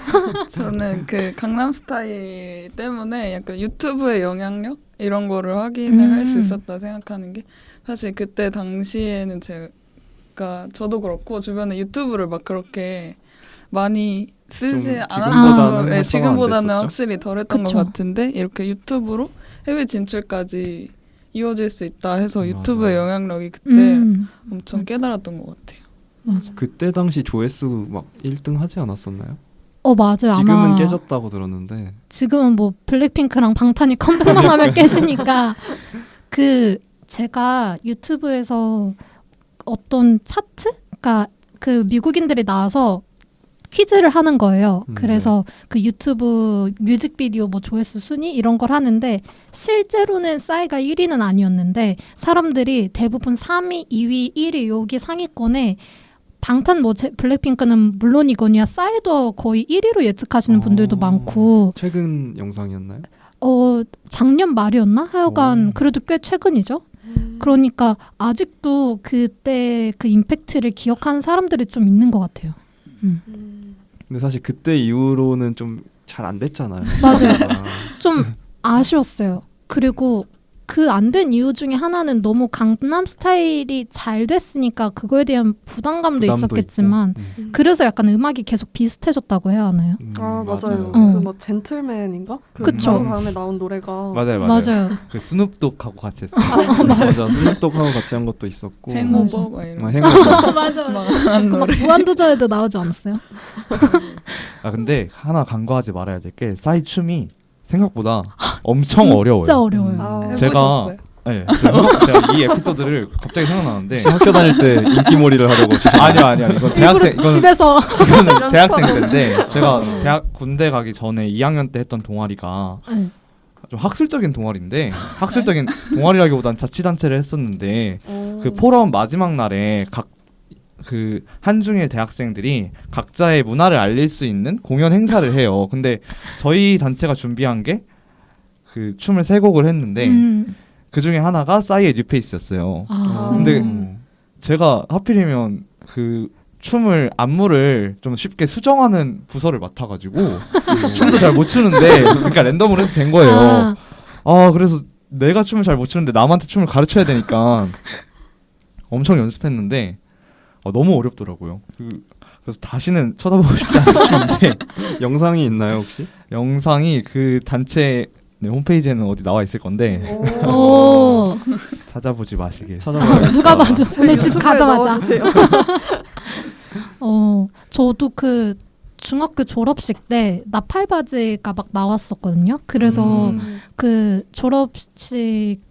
[SPEAKER 3] 저는 그 강남스타일 때문에 약간 유튜브의 영향력 이런 거를 확인을 할 수 있었다 생각하는 게 사실 그때 당시에는 저도 그렇고 주변에 유튜브를 막 그렇게 많이 쓰지 않았던 지금보다는 확실히 덜했던 것 같은데 이렇게 유튜브로 해외 진출까지 이어질 수 있다 해서 유튜브의 영향력이 그때 엄청 깨달았던 것 같아요.
[SPEAKER 2] 맞아.
[SPEAKER 4] 그때 당시 조회수 막 1등 하지 않았었나요?
[SPEAKER 2] 맞아요.
[SPEAKER 4] 지금은
[SPEAKER 2] 아마
[SPEAKER 4] 깨졌다고 들었는데
[SPEAKER 2] 지금은 뭐 블랙핑크랑 방탄이 컴백만 하면 깨지니까 그 제가 유튜브에서 어떤 차트? 그러니까 그 미국인들이 나와서 퀴즈를 하는 거예요. 그래서 그 유튜브 뮤직비디오 뭐 조회수 순위 이런 걸 하는데 실제로는 싸이가 1위는 아니었는데 사람들이 대부분 3위, 2위, 1위 여기 상위권에 방탄 뭐 블랙핑크는 물론이거니와 싸이도 거의 1위로 예측하시는 분들도 많고
[SPEAKER 4] 최근 영상이었나요?
[SPEAKER 2] 작년 말이었나? 하여간 그래도 꽤 최근이죠. 그러니까 아직도 그때 그 임팩트를 기억하는 사람들이 좀 있는 것 같아요.
[SPEAKER 4] 근데 사실 그때 이후로는 좀 잘 안 됐잖아요.
[SPEAKER 2] 맞아요. 좀 아쉬웠어요. 그리고 그 안 된 이유 중에 하나는 너무 강남 스타일이 잘 됐으니까 그거에 대한 부담감도 있었겠지만 그래서 약간 음악이 계속 비슷해졌다고 해야 하나요?
[SPEAKER 1] 맞아요. 그 뭐 젠틀맨인가?
[SPEAKER 2] 그쵸.
[SPEAKER 1] 바로 다음에 나온 노래가
[SPEAKER 2] 맞아요.
[SPEAKER 5] 그 스눕독하고 같이 했어요.
[SPEAKER 4] 맞아. 스눕독하고 같이 한 것도 있었고.
[SPEAKER 3] 행오버 막 이런.
[SPEAKER 4] 행오버.
[SPEAKER 2] 맞아.
[SPEAKER 3] 망한
[SPEAKER 2] 막
[SPEAKER 3] 노래.
[SPEAKER 2] 무한도전에도 나오지 않았어요?
[SPEAKER 5] 근데 하나 간과하지 말아야 될 게 싸이 춤이 생각보다 엄청 어려워요.
[SPEAKER 2] 진짜 어려워요.
[SPEAKER 5] 제가
[SPEAKER 3] 해보셨어요?
[SPEAKER 5] 네, 제가 이 에피소드를 갑자기 생각나는데
[SPEAKER 4] 혹시 학교 다닐 때 인기몰이를 하려고
[SPEAKER 5] 아니요 이건 대학생
[SPEAKER 2] 일부러 집에서
[SPEAKER 5] 이거는 대학생 때인데 제가 군대 가기 전에 2학년 때 했던 동아리가 좀 학술적인 동아리인데 학술적인 동아리라기보단 자치단체를 했었는데 그 포럼 마지막 날에 그 한중일 대학생들이 각자의 문화를 알릴 수 있는 공연 행사를 해요. 근데 저희 단체가 준비한 게 그 춤을 3곡을 했는데 그 중에 하나가 싸이의 뉴페이스였어요. 근데 제가 하필이면 그 춤을 안무를 좀 쉽게 수정하는 부서를 맡아가지고 춤도 잘 못 추는데 그러니까 랜덤으로 해서 된 거예요. 그래서 내가 춤을 잘 못 추는데 남한테 춤을 가르쳐야 되니까 엄청 연습했는데 너무 어렵더라고요. 그래서 다시는 쳐다보고 싶지 않은데
[SPEAKER 4] 영상이 있나요 혹시?
[SPEAKER 5] 영상이 그 단체 홈페이지에는 어디 나와 있을 건데 찾아보지 마시길.
[SPEAKER 2] 누가 봐도 오늘 집 가자마자. 저도 그 중학교 졸업식 때 나팔바지가 막 나왔었거든요. 그래서 그 졸업식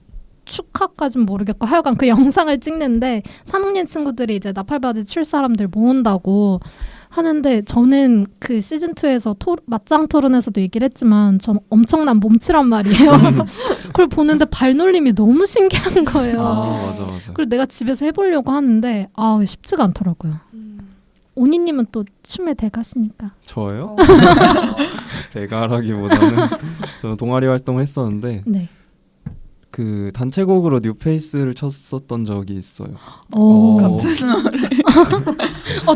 [SPEAKER 2] 축하까진 모르겠고 하여간 그 영상을 찍는데 3학년 친구들이 이제 나팔바지 칠 사람들 모은다고 하는데 저는 그 시즌2에서 맞짱 토론에서도 얘기를 했지만 전 엄청난 몸치란 말이에요. 그걸 보는데 발놀림이 너무 신기한 거예요.
[SPEAKER 4] 맞아.
[SPEAKER 2] 그리고 내가 집에서 해보려고 하는데 쉽지가 않더라고요. 오니님은 또 춤에 대가시니까.
[SPEAKER 4] 저요? 대가라기보다는 저는 동아리 활동을 했었는데
[SPEAKER 2] 네.
[SPEAKER 4] 그 단체곡으로 뉴페이스를 쳤었던 적이 있어요.
[SPEAKER 3] 같은 노래.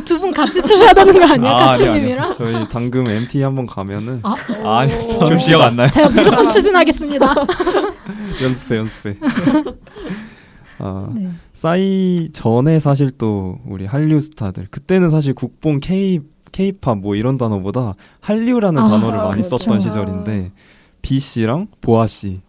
[SPEAKER 2] 두 분 같이 추셔야 되는 거 아니야? 가츠님이랑?
[SPEAKER 4] 저희 당금 MT 한번 가면은
[SPEAKER 5] 아니 좀 기억 안 나요.
[SPEAKER 2] 제가 무조건 추진하겠습니다.
[SPEAKER 4] 연습해.
[SPEAKER 2] 네.
[SPEAKER 4] 싸이 전에 사실 또 우리 한류 스타들 그때는 사실 국뽕 K-팝 뭐 이런 단어보다 한류라는 단어를 많이
[SPEAKER 3] 그렇죠.
[SPEAKER 4] 썼던 시절인데 B 씨랑 보아 씨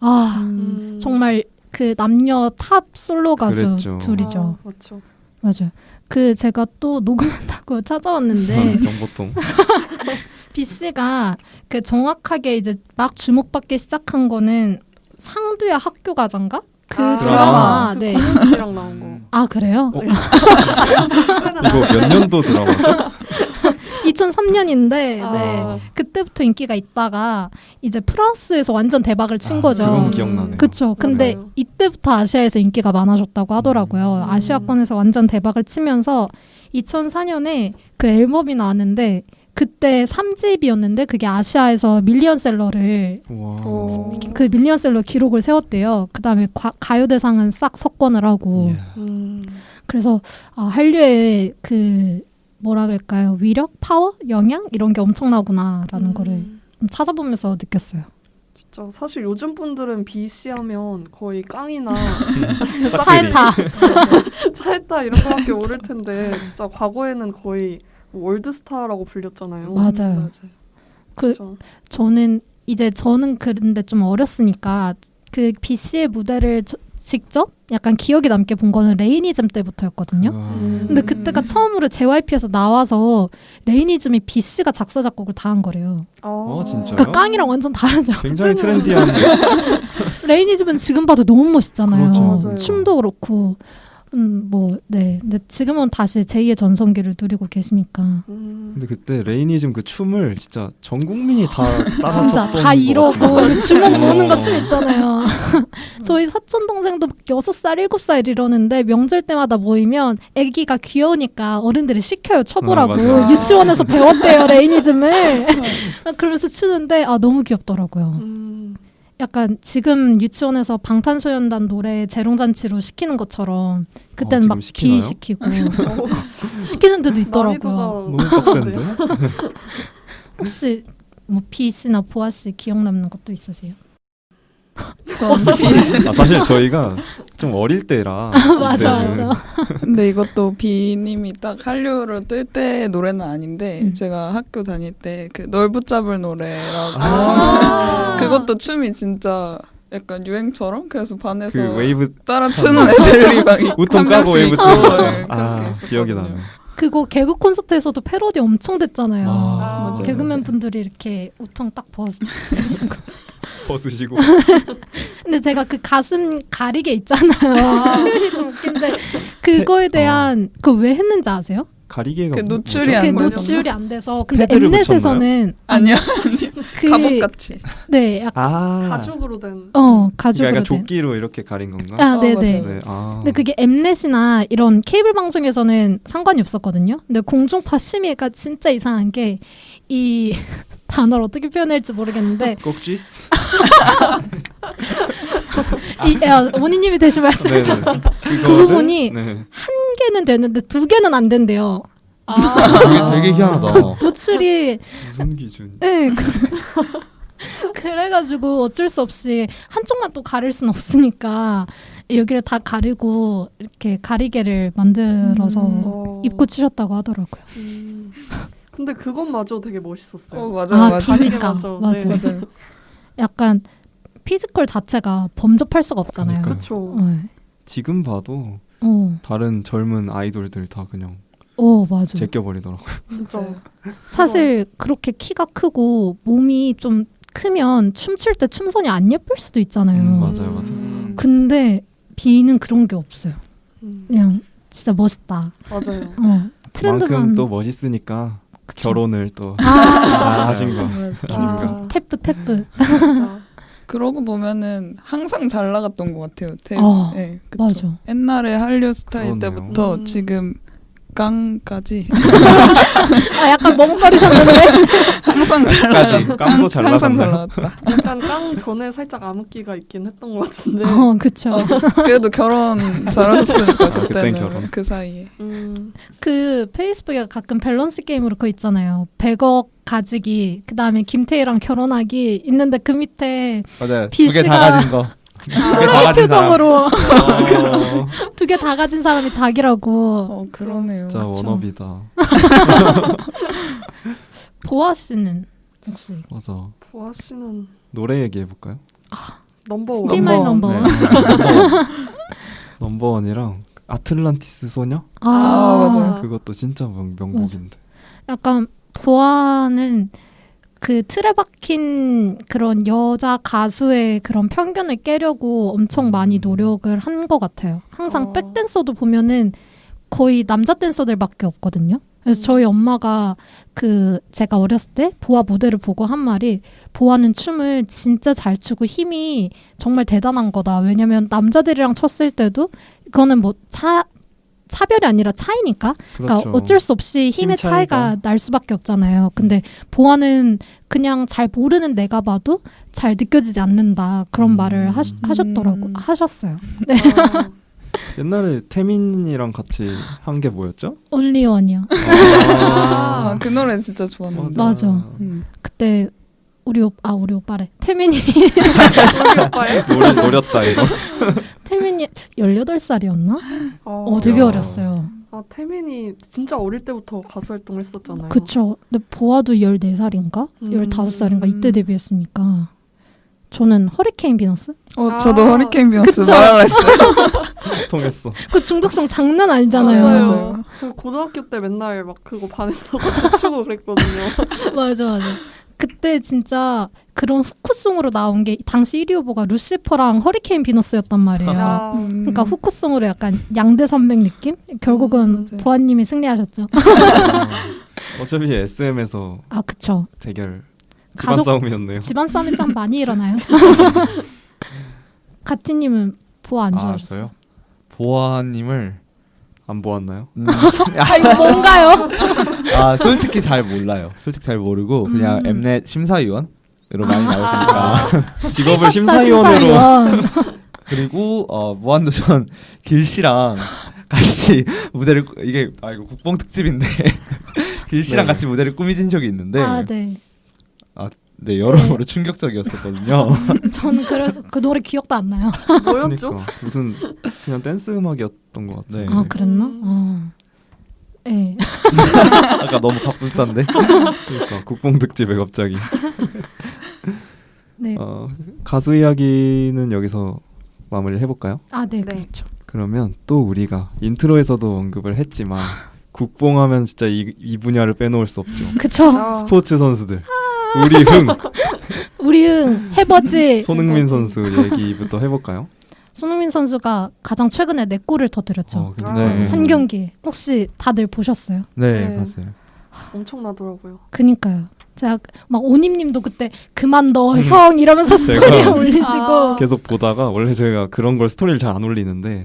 [SPEAKER 2] 정말 그 남녀 탑 솔로 가수
[SPEAKER 4] 그랬죠.
[SPEAKER 2] 둘이죠.
[SPEAKER 1] 그렇죠.
[SPEAKER 2] 맞아요. 그 제가 또 녹음한다고 찾아왔는데
[SPEAKER 4] 정보통
[SPEAKER 2] B 씨가 그 정확하게 이제 막 주목받기 시작한 거는 상두야 학교 가장가? 그 드라마. 네.
[SPEAKER 1] 공연진이랑 나온 거.
[SPEAKER 2] 그래요?
[SPEAKER 4] 이거 몇 년도 드라마죠?
[SPEAKER 2] 2003년인데 네. 그때부터 인기가 있다가 이제 프랑스에서 완전 대박을 친 거죠.
[SPEAKER 4] 그건 기억나네요.
[SPEAKER 2] 그렇죠. 근데
[SPEAKER 1] 맞아요.
[SPEAKER 2] 이때부터 아시아에서 인기가 많아졌다고 하더라고요. 아시아권에서 완전 대박을 치면서 2004년에 그 앨범이 나왔는데 그때 3집이었는데 그게 아시아에서 밀리언셀러를 그 밀리언셀러 기록을 세웠대요. 그다음에 가요대상은 싹 석권을 하고 그래서 한류의 그 뭐라 그럴까요? 위력? 파워? 영향? 이런 게 엄청나구나라는 거를 좀 찾아보면서 느꼈어요.
[SPEAKER 1] 진짜 사실 요즘 분들은 BC 하면 거의 깡이나
[SPEAKER 2] 사에타.
[SPEAKER 1] 차에타 이런 거밖에 모를 텐데 진짜 과거에는 거의 월드스타라고 불렸잖아요.
[SPEAKER 2] 맞아요. 저는 그런데 좀 어렸으니까 그 BC의 무대를 직접 약간 기억에 남게 본 거는 레이니즘 때부터였거든요. 근데 그때가 처음으로 JYP에서 나와서 레이니즘이 B씨가 작사 작곡을 다 한 거래요.
[SPEAKER 4] 진짜요?
[SPEAKER 2] 그러니까 깡이랑 완전 다르죠.
[SPEAKER 4] 굉장히 트렌디한.
[SPEAKER 2] 레이니즘은 지금 봐도 너무 멋있잖아요.
[SPEAKER 4] 그렇죠.
[SPEAKER 1] 맞아요.
[SPEAKER 2] 춤도 그렇고. 네. 근데 지금은 다시 제2의 전성기를 누리고 계시니까.
[SPEAKER 4] 근데 그때 레이니즘 그 춤을 진짜 전 국민이 다 따라
[SPEAKER 2] 진짜
[SPEAKER 4] 췄던
[SPEAKER 2] 다
[SPEAKER 4] 것
[SPEAKER 2] 이러고
[SPEAKER 4] 같은데.
[SPEAKER 2] 주먹 모으는 거 춤 있잖아요. 저희 사촌 동생도 6살, 7살 이러는데 명절 때마다 모이면 애기가 귀여우니까 어른들이 시켜요. 쳐보라고.
[SPEAKER 4] 맞아요.
[SPEAKER 2] 유치원에서 배웠대요. 레이니즘을. 그러면서 추는데 너무 귀엽더라고요. 약간 지금 유치원에서 방탄소년단 노래 재롱잔치로 시키는 것처럼 그때는
[SPEAKER 4] 지금
[SPEAKER 2] 막
[SPEAKER 4] 시키나요?
[SPEAKER 2] 비 시키고 시키는 데도 있더라고요.
[SPEAKER 4] 너무 빡센데?
[SPEAKER 2] 혹시 뭐 비 씨나 보아 씨 기억 남는 것도 있으세요?
[SPEAKER 4] 사실 저희가 좀 어릴 때라.
[SPEAKER 2] 맞아.
[SPEAKER 3] 근데 이것도 비님이 딱 한류로 뜰 때 노래는 아닌데
[SPEAKER 2] 음.
[SPEAKER 3] 제가 학교 다닐 때 그 널 붙잡을 노래라고 그것도 춤이 진짜 약간 유행처럼 그래서 반에서
[SPEAKER 4] 그 웨이브
[SPEAKER 3] 따라 추는 애들이 막
[SPEAKER 4] 우통
[SPEAKER 3] 한
[SPEAKER 4] 까고
[SPEAKER 3] 명씩
[SPEAKER 4] 웨이브
[SPEAKER 3] 있고,
[SPEAKER 4] 추는
[SPEAKER 3] 네,
[SPEAKER 4] 거죠.
[SPEAKER 3] 그렇게 있었거든요.
[SPEAKER 4] 기억이 나네.
[SPEAKER 2] 그거 개그 콘서트에서도 패러디 엄청 됐잖아요.
[SPEAKER 4] 맞아요.
[SPEAKER 2] 개그맨 분들이 이렇게 우통 딱 벗으시고.
[SPEAKER 4] 벗으시고.
[SPEAKER 2] 근데 제가 그 가슴 가리개 있잖아요. 표현이 좀 웃긴데 그거에 대한 그 왜 했는지 아세요?
[SPEAKER 4] 가리개가
[SPEAKER 3] 그 노출이
[SPEAKER 2] 그게
[SPEAKER 3] 안 되잖아.
[SPEAKER 2] 노출이 안 돼서 근데
[SPEAKER 4] 패드를
[SPEAKER 2] 엠넷에서는
[SPEAKER 3] 아니야
[SPEAKER 2] 그
[SPEAKER 3] 갑옷같이
[SPEAKER 2] 네, 약간
[SPEAKER 1] 가죽으로 된.
[SPEAKER 2] 가죽으로
[SPEAKER 4] 약간
[SPEAKER 2] 된.
[SPEAKER 4] 조끼로 이렇게 가린 건가?
[SPEAKER 2] 네네.
[SPEAKER 4] 네.
[SPEAKER 2] 근데 그게 엠넷이나 이런 케이블 방송에서는 상관이 없었거든요. 근데 공중파 심의가 진짜 이상한 게 이 단어를 어떻게 표현할지 모르겠는데
[SPEAKER 4] 꼭지스?
[SPEAKER 2] 원희님이 대신 말씀해 주셨으니까 그 부분이
[SPEAKER 4] 네.
[SPEAKER 2] 한 개는 되는데 두 개는 안 된대요.
[SPEAKER 5] 되게 희한하다.
[SPEAKER 2] 노출이
[SPEAKER 4] 무슨 기준?
[SPEAKER 2] 네. 그래가지고 어쩔 수 없이 한쪽만 또 가릴 순 없으니까 여기를 다 가리고 이렇게 가리개를 만들어서 입고 추셨다고 하더라고요.
[SPEAKER 1] 근데 그것마저 되게 멋있었어요.
[SPEAKER 3] 맞아
[SPEAKER 2] 비니까
[SPEAKER 1] 맞아.
[SPEAKER 2] 맞아.
[SPEAKER 1] 네.
[SPEAKER 3] 맞아요.
[SPEAKER 2] 약간 피지컬 자체가 범접할 수가 없잖아요.
[SPEAKER 1] 그렇죠.
[SPEAKER 4] 지금 봐도 다른 젊은 아이돌들 다 그냥
[SPEAKER 2] 맞아.
[SPEAKER 4] 제껴버리더라고요.
[SPEAKER 1] 진짜.
[SPEAKER 2] 사실 그렇게 키가 크고 몸이 좀 크면 춤출 때 춤선이 안 예쁠 수도 있잖아요.
[SPEAKER 4] 맞아요.
[SPEAKER 2] 근데 비는 그런 게 없어요.
[SPEAKER 1] 음.
[SPEAKER 2] 그냥 진짜 멋있다.
[SPEAKER 1] 맞아요.
[SPEAKER 2] 트렌드만
[SPEAKER 4] 그만큼 또 멋있으니까
[SPEAKER 2] 그쵸.
[SPEAKER 4] 결혼을 또
[SPEAKER 2] 아,
[SPEAKER 4] 하신 거.
[SPEAKER 1] 아,
[SPEAKER 2] 테프.
[SPEAKER 1] 진짜.
[SPEAKER 3] 그러고 보면은 항상 잘 나갔던 것 같아요. 네, 그쵸.
[SPEAKER 2] 맞아.
[SPEAKER 3] 옛날에 한류 스타일
[SPEAKER 4] 그러네요.
[SPEAKER 3] 때부터 지금 깡까지
[SPEAKER 2] 약간 멍거리셨는데.
[SPEAKER 3] 항상 잘
[SPEAKER 4] 까지
[SPEAKER 3] 나갔다.
[SPEAKER 4] 깡도 잘
[SPEAKER 3] 항상 잘
[SPEAKER 4] 나갔나요?
[SPEAKER 3] 나갔다.
[SPEAKER 1] 약간 깡 전에 살짝 암흑기가 있긴 했던 것 같은데.
[SPEAKER 2] 그쵸.
[SPEAKER 3] 그래도 결혼 잘하셨으니까
[SPEAKER 4] 그땐
[SPEAKER 3] 그때는
[SPEAKER 4] 결혼.
[SPEAKER 3] 그 사이에.
[SPEAKER 2] 그 페이스북에 가끔 밸런스 게임으로 그거 있잖아요. 100억 가지기, 그 다음에 김태희랑 결혼하기 있는데 그 밑에
[SPEAKER 5] 맞아요.
[SPEAKER 2] B
[SPEAKER 5] 두 개
[SPEAKER 2] 씨가-
[SPEAKER 5] 다 가진 거.
[SPEAKER 2] 플레이 표정으로
[SPEAKER 4] 어,
[SPEAKER 2] 두 개 다 가진 사람이 자기라고.
[SPEAKER 3] 그러네요.
[SPEAKER 4] 진짜
[SPEAKER 2] 그쵸.
[SPEAKER 4] 워너비다.
[SPEAKER 2] 보아 씨는 혹시
[SPEAKER 4] 맞아.
[SPEAKER 1] 보아 씨는
[SPEAKER 4] 노래 얘기해 볼까요?
[SPEAKER 1] 넘버원.
[SPEAKER 2] Still my number.
[SPEAKER 4] 넘버원이랑 아틀란티스 소녀?
[SPEAKER 3] 맞아요.
[SPEAKER 4] 그것도 진짜 명곡인데.
[SPEAKER 2] 약간 보아는 그 틀에 박힌 그런 여자 가수의 그런 편견을 깨려고 엄청 많이 노력을 한 것 같아요. 항상 백댄서도 보면은 거의 남자 댄서들밖에 없거든요. 그래서 저희 엄마가 제가 어렸을 때 보아 무대를 보고 한 말이 보아는 춤을 진짜 잘 추고 힘이 정말 대단한 거다. 왜냐면 남자들이랑 췄을 때도 그거는 뭐 차별이 아니라 차이니까. 그러니까
[SPEAKER 4] 그렇죠.
[SPEAKER 2] 어쩔 수 없이 힘의
[SPEAKER 4] 힘 차이가.
[SPEAKER 2] 차이가 날 수밖에 없잖아요. 근데 보아는 그냥 잘 모르는 내가 봐도 잘 느껴지지 않는다. 그런 말을 하셨어요.
[SPEAKER 4] 옛날에 태민이랑 같이 한 게 뭐였죠?
[SPEAKER 2] 올리원이요.
[SPEAKER 3] 그 노래 진짜 좋았는데.
[SPEAKER 2] 맞아. 그때 우리 오빠래. 태민이
[SPEAKER 4] 노렸다 이거.
[SPEAKER 2] 태민이 18살이었나? 되게
[SPEAKER 4] 야.
[SPEAKER 2] 어렸어요.
[SPEAKER 1] 태민이 진짜 어릴 때부터 가수 활동했었잖아요.
[SPEAKER 2] 그쵸. 근데 보아도 14살인가? 15살인가 이때 데뷔했으니까 저는 허리케인 비너스.
[SPEAKER 3] 저도 허리케인 비너스
[SPEAKER 2] 그쵸?
[SPEAKER 3] 말하려 했어요.
[SPEAKER 4] 통했어.
[SPEAKER 2] 그 중독성 장난 아니잖아요.
[SPEAKER 1] 맞아요. 저 고등학교 때 맨날 막 그거 반에서 추고 그랬거든요.
[SPEAKER 2] 맞아. 그때 진짜 그런 후크송으로 나온 게 당시 1위 후보가 루시퍼랑 허리케인 비너스였단 말이에요.
[SPEAKER 1] 아,
[SPEAKER 2] 그러니까 후크송으로 약간 양대 산맥 느낌? 결국은
[SPEAKER 3] 맞아요.
[SPEAKER 2] 보아님이 승리하셨죠.
[SPEAKER 4] 어차피 SM에서
[SPEAKER 2] 아 그쵸.
[SPEAKER 4] 대결 집안
[SPEAKER 2] 가족-
[SPEAKER 4] 싸움이었네요.
[SPEAKER 2] 집안 싸움이 참 많이 일어나요. 가티님은 보아 안 좋아하셨어요?
[SPEAKER 5] 저요? 보아님을
[SPEAKER 4] 안 보았나요?
[SPEAKER 2] 아 이거 뭔가요?
[SPEAKER 5] 솔직히 잘 몰라요. 솔직히 잘 모르고 그냥 엠넷 심사위원으로 많이 나오시니까.
[SPEAKER 4] 직업을
[SPEAKER 2] 스타
[SPEAKER 4] 심사위원으로
[SPEAKER 2] 심사위원.
[SPEAKER 5] 그리고 무한도전 길씨랑 같이 무대를 이게 이거 국뽕 특집인데 길씨랑
[SPEAKER 4] 네.
[SPEAKER 5] 같이 무대를 꾸미진 적이 있는데
[SPEAKER 2] 아 네.
[SPEAKER 5] 네, 여러모로 충격적이었었거든요.
[SPEAKER 2] 저는 그래서 그 노래 기억도 안 나요.
[SPEAKER 1] 뭐였죠?
[SPEAKER 4] 그러니까 무슨 그냥 댄스 음악이었던 것 같아요.
[SPEAKER 5] 네.
[SPEAKER 2] 아 그랬나? 네.
[SPEAKER 5] 아까 너무 갑분싼데.
[SPEAKER 4] 그러니까 국뽕 특집에 갑자기.
[SPEAKER 2] 네.
[SPEAKER 4] 가수 이야기는 여기서 마무리를 해볼까요?
[SPEAKER 2] 아 네.
[SPEAKER 1] 네.
[SPEAKER 2] 그렇죠.
[SPEAKER 4] 그러면 또 우리가 인트로에서도 언급을 했지만 국뽕하면 진짜 이 분야를 빼놓을 수 없죠.
[SPEAKER 2] 그쵸.
[SPEAKER 1] 아,
[SPEAKER 4] 스포츠 선수들. 우리 흥
[SPEAKER 2] 우리 해버지.
[SPEAKER 4] 손흥민 선수 얘기부터 해볼까요?
[SPEAKER 2] 손흥민 선수가 가장 최근에 4골을 터뜨렸죠.
[SPEAKER 4] 그러니까.
[SPEAKER 5] 네.
[SPEAKER 2] 한 경기. 혹시 다들 보셨어요?
[SPEAKER 5] 네,
[SPEAKER 1] 네.
[SPEAKER 5] 봤어요.
[SPEAKER 1] 엄청나더라고요.
[SPEAKER 2] 그니까요. 제가 막 오님님도 그때 그만 너 형 이러면서 스토리에
[SPEAKER 4] 제가
[SPEAKER 2] 올리시고.
[SPEAKER 1] 아.
[SPEAKER 4] 계속 보다가 원래 저희가 그런 걸 스토리를 잘 안 올리는데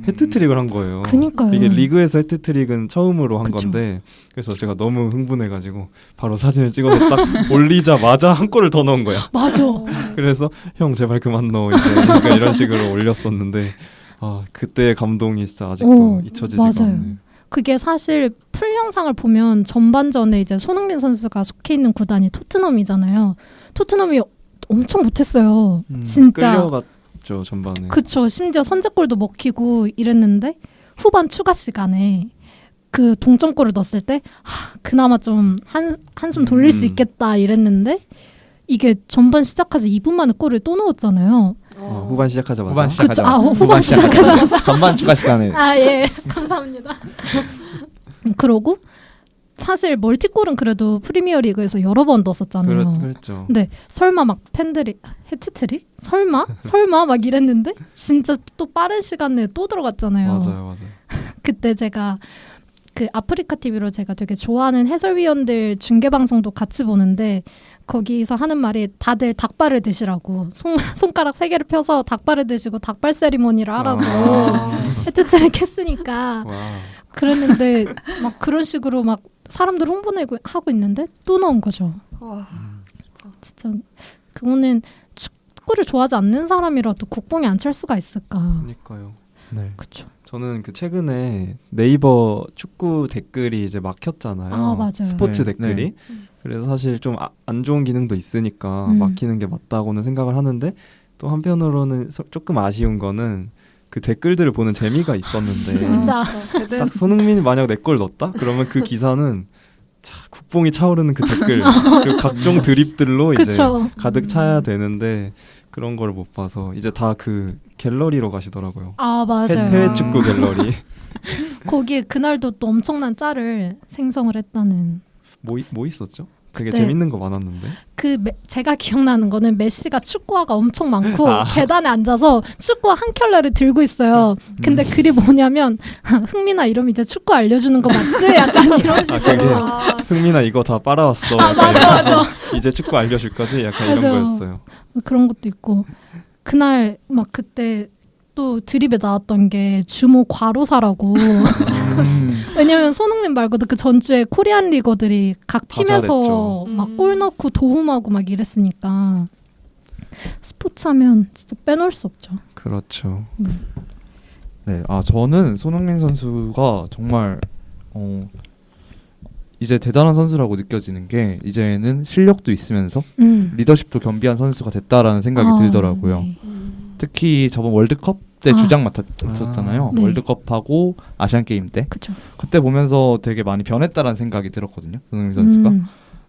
[SPEAKER 4] 해트트릭을 한 거예요.
[SPEAKER 2] 그니까요.
[SPEAKER 4] 이게 리그에서 해트트릭은 처음으로 한
[SPEAKER 2] 그쵸.
[SPEAKER 4] 건데 그래서 제가 너무 흥분해가지고 바로 사진을 찍어서 딱 올리자마자 한 골을 더 넣은 거야.
[SPEAKER 2] 맞아.
[SPEAKER 4] 그래서 형 제발 그만 넣어 이제 약간 이런 식으로 올렸었는데 그때의 감동이 진짜 아직도 잊혀지지가
[SPEAKER 2] 맞아요.
[SPEAKER 4] 않네요.
[SPEAKER 2] 그게 사실 풀 영상을 보면 전반전에 이제 손흥민 선수가 속해 있는 구단이 토트넘이잖아요. 토트넘이 엄청 못했어요. 진짜.
[SPEAKER 4] 끌려갔죠 전반에.
[SPEAKER 2] 그쵸. 심지어 선제골도 먹히고 이랬는데 후반 추가 시간에 그 동점골을 넣었을 때 그나마 좀 한숨 돌릴 수 있겠다 이랬는데 이게 전반 시작하자 2분 만에 골을 또 넣었잖아요.
[SPEAKER 4] 후반 시작하자마자.
[SPEAKER 5] 후반
[SPEAKER 2] 그쵸.
[SPEAKER 5] 시작하자마자.
[SPEAKER 2] 후반 시작하자마자.
[SPEAKER 5] 전반 추가 시간에.
[SPEAKER 2] 아, 예. 감사합니다. 그러고 사실 멀티골은 그래도 프리미어리그에서 여러 번 넣었었잖아요.
[SPEAKER 4] 그랬죠.
[SPEAKER 2] 근데 설마 막 팬들이 해트트릭? 설마 막 이랬는데 진짜 또 빠른 시간 내에 또 들어갔잖아요.
[SPEAKER 4] 맞아요.
[SPEAKER 2] 그때 제가 그 아프리카 TV로 제가 되게 좋아하는 해설위원들 중계 방송도 같이 보는데 거기서 하는 말이 다들 닭발을 드시라고 손가락 3개를 펴서 닭발을 드시고 닭발 세리머니를 하라고 해트트릭 했으니까
[SPEAKER 4] 와.
[SPEAKER 2] 그랬는데 막 그런 식으로 막 사람들 홍보내고 하고 있는데 또 나온 거죠.
[SPEAKER 1] 와,
[SPEAKER 2] 진짜 그거는 축구를 좋아하지 않는 사람이라도 국뽕에 안 찰 수가 있을까?
[SPEAKER 4] 그러니까요.
[SPEAKER 5] 네.
[SPEAKER 2] 그렇죠.
[SPEAKER 4] 저는 그 최근에 네이버 축구 댓글이 이제 막혔잖아요.
[SPEAKER 2] 아, 맞아요.
[SPEAKER 4] 스포츠
[SPEAKER 5] 네,
[SPEAKER 4] 댓글이.
[SPEAKER 5] 네.
[SPEAKER 4] 그래서 사실 좀 안 좋은 기능도 있으니까 막히는 게 맞다고는 생각을 하는데 또 한편으로는 조금 아쉬운 거는 그 댓글들을 보는 재미가 있었는데
[SPEAKER 2] 진짜.
[SPEAKER 4] 딱 손흥민이 만약 내 골 넣었다? 그러면 그 기사는 국뽕이 차오르는 그 댓글 그리고 각종 드립들로 이제
[SPEAKER 2] 그쵸.
[SPEAKER 4] 가득 차야 되는데 그런 걸 못 봐서 이제 다 그 갤러리로 가시더라고요.
[SPEAKER 2] 아 맞아요.
[SPEAKER 4] 해외 축구 갤러리.
[SPEAKER 2] 거기에 그날도 또 엄청난 짤을 생성을 했다는.
[SPEAKER 4] 뭐 있었죠? 되게
[SPEAKER 2] 그때
[SPEAKER 4] 재밌는 거 많았는데.
[SPEAKER 2] 제가 기억나는 거는 메시가 축구화가 엄청 많고 계단에 앉아서 축구화 한 켤레를 들고 있어요. 근데 글이 뭐냐면 흥민아 이러면 이제 축구 알려주는 거 맞지? 약간 이런 식으로.
[SPEAKER 4] 흥민아 이거 다 빨아왔어.
[SPEAKER 2] 맞아.
[SPEAKER 4] 이제 축구 알려줄 거지? 약간
[SPEAKER 2] 맞아.
[SPEAKER 4] 이런 거였어요.
[SPEAKER 2] 그런 것도 있고 그날 막 그때 또 드립에 나왔던 게 주모 과로사라고. 왜냐면 손흥민 말고도 그 전주에 코리안 리거들이 각
[SPEAKER 4] 다
[SPEAKER 2] 팀에서
[SPEAKER 1] 잘했죠.
[SPEAKER 2] 막 골 넣고 도움하고 막 이랬으니까 스포츠 하면 진짜 빼놓을 수 없죠.
[SPEAKER 4] 그렇죠.
[SPEAKER 5] 네, 저는 손흥민 선수가 정말 이제 대단한 선수라고 느껴지는 게 이제는 실력도 있으면서 리더십도 겸비한 선수가 됐다라는 생각이 들더라고요.
[SPEAKER 2] 네.
[SPEAKER 5] 특히 저번 월드컵 때 주장 맡았었잖아요.
[SPEAKER 2] 네.
[SPEAKER 5] 월드컵하고 아시안 게임 때.
[SPEAKER 2] 그쵸.
[SPEAKER 5] 그때 보면서 되게 많이 변했다라는 생각이 들었거든요. 손흥민 선수가.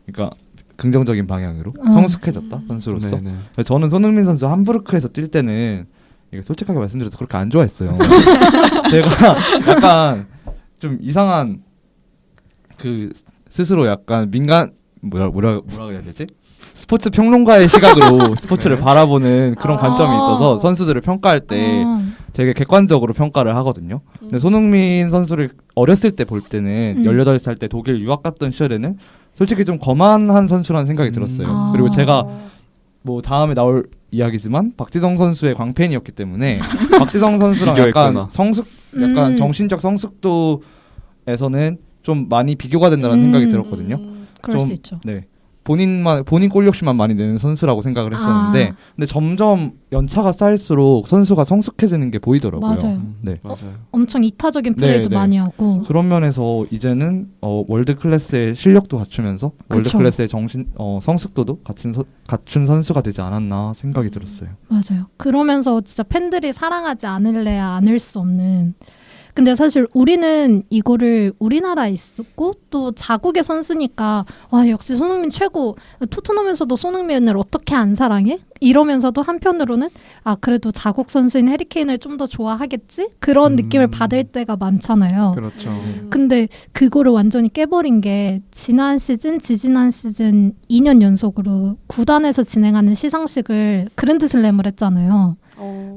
[SPEAKER 5] 그러니까 긍정적인 방향으로
[SPEAKER 2] 어.
[SPEAKER 5] 성숙해졌다 선수로서.
[SPEAKER 4] 네네.
[SPEAKER 5] 저는 손흥민 선수 함부르크에서 뛸 때는 이게 솔직하게 말씀드려서 그렇게 안 좋아했어요. 제가 약간 좀 이상한 그 스스로 약간 민간 뭐라 그래야 되지? 스포츠 평론가의 시각으로 스포츠를
[SPEAKER 4] 네.
[SPEAKER 5] 바라보는 그런 관점이 있어서
[SPEAKER 2] 아.
[SPEAKER 5] 선수들을 평가할 때
[SPEAKER 2] 어.
[SPEAKER 5] 되게 객관적으로 평가를 하거든요. 근데 손흥민 선수를 어렸을 때 볼 때는 18살 때 독일 유학 갔던 시절에는 솔직히 좀 거만한 선수라는 생각이 들었어요.
[SPEAKER 2] 아.
[SPEAKER 5] 그리고 제가 뭐 다음에 나올 이야기지만 박지성 선수의 광팬이었기 때문에 박지성 선수랑
[SPEAKER 4] 비교했구나.
[SPEAKER 5] 약간 약간
[SPEAKER 2] 음.
[SPEAKER 5] 정신적 성숙도에서는 좀 많이 비교가 된다는 생각이 들었거든요.
[SPEAKER 2] 그럴
[SPEAKER 5] 좀-
[SPEAKER 2] 수 있죠.
[SPEAKER 5] 네. 본인 골 욕심만 많이 내는 선수라고 생각을 했었는데
[SPEAKER 2] 아.
[SPEAKER 5] 근데 점점 연차가 쌓일수록 선수가 성숙해지는 게 보이더라고요.
[SPEAKER 2] 맞아요.
[SPEAKER 5] 네.
[SPEAKER 4] 맞아요.
[SPEAKER 2] 엄청 이타적인 플레이도
[SPEAKER 5] 네.
[SPEAKER 2] 많이 하고.
[SPEAKER 5] 그런 면에서 이제는 월드 클래스의 실력도 갖추면서 월드
[SPEAKER 2] 그쵸.
[SPEAKER 5] 클래스의 성숙도도 갖춘 선수가 되지 않았나 생각이 들었어요.
[SPEAKER 2] 맞아요. 그러면서 진짜 팬들이 사랑하지 않을래야 않을 수 없는. 근데 사실 우리는 이거를 우리나라에 있었고 또 자국의 선수니까 와 역시 손흥민 최고. 토트넘에서도 손흥민을 어떻게 안 사랑해? 이러면서도 한편으로는 아 그래도 자국 선수인 해리케인을 좀 더 좋아하겠지? 그런 느낌을 받을 때가 많잖아요.
[SPEAKER 4] 그렇죠.
[SPEAKER 2] 근데 그거를 완전히 깨버린 게 지난 시즌, 지지난 시즌 2년 연속으로 구단에서 진행하는 시상식을 그랜드슬램을 했잖아요.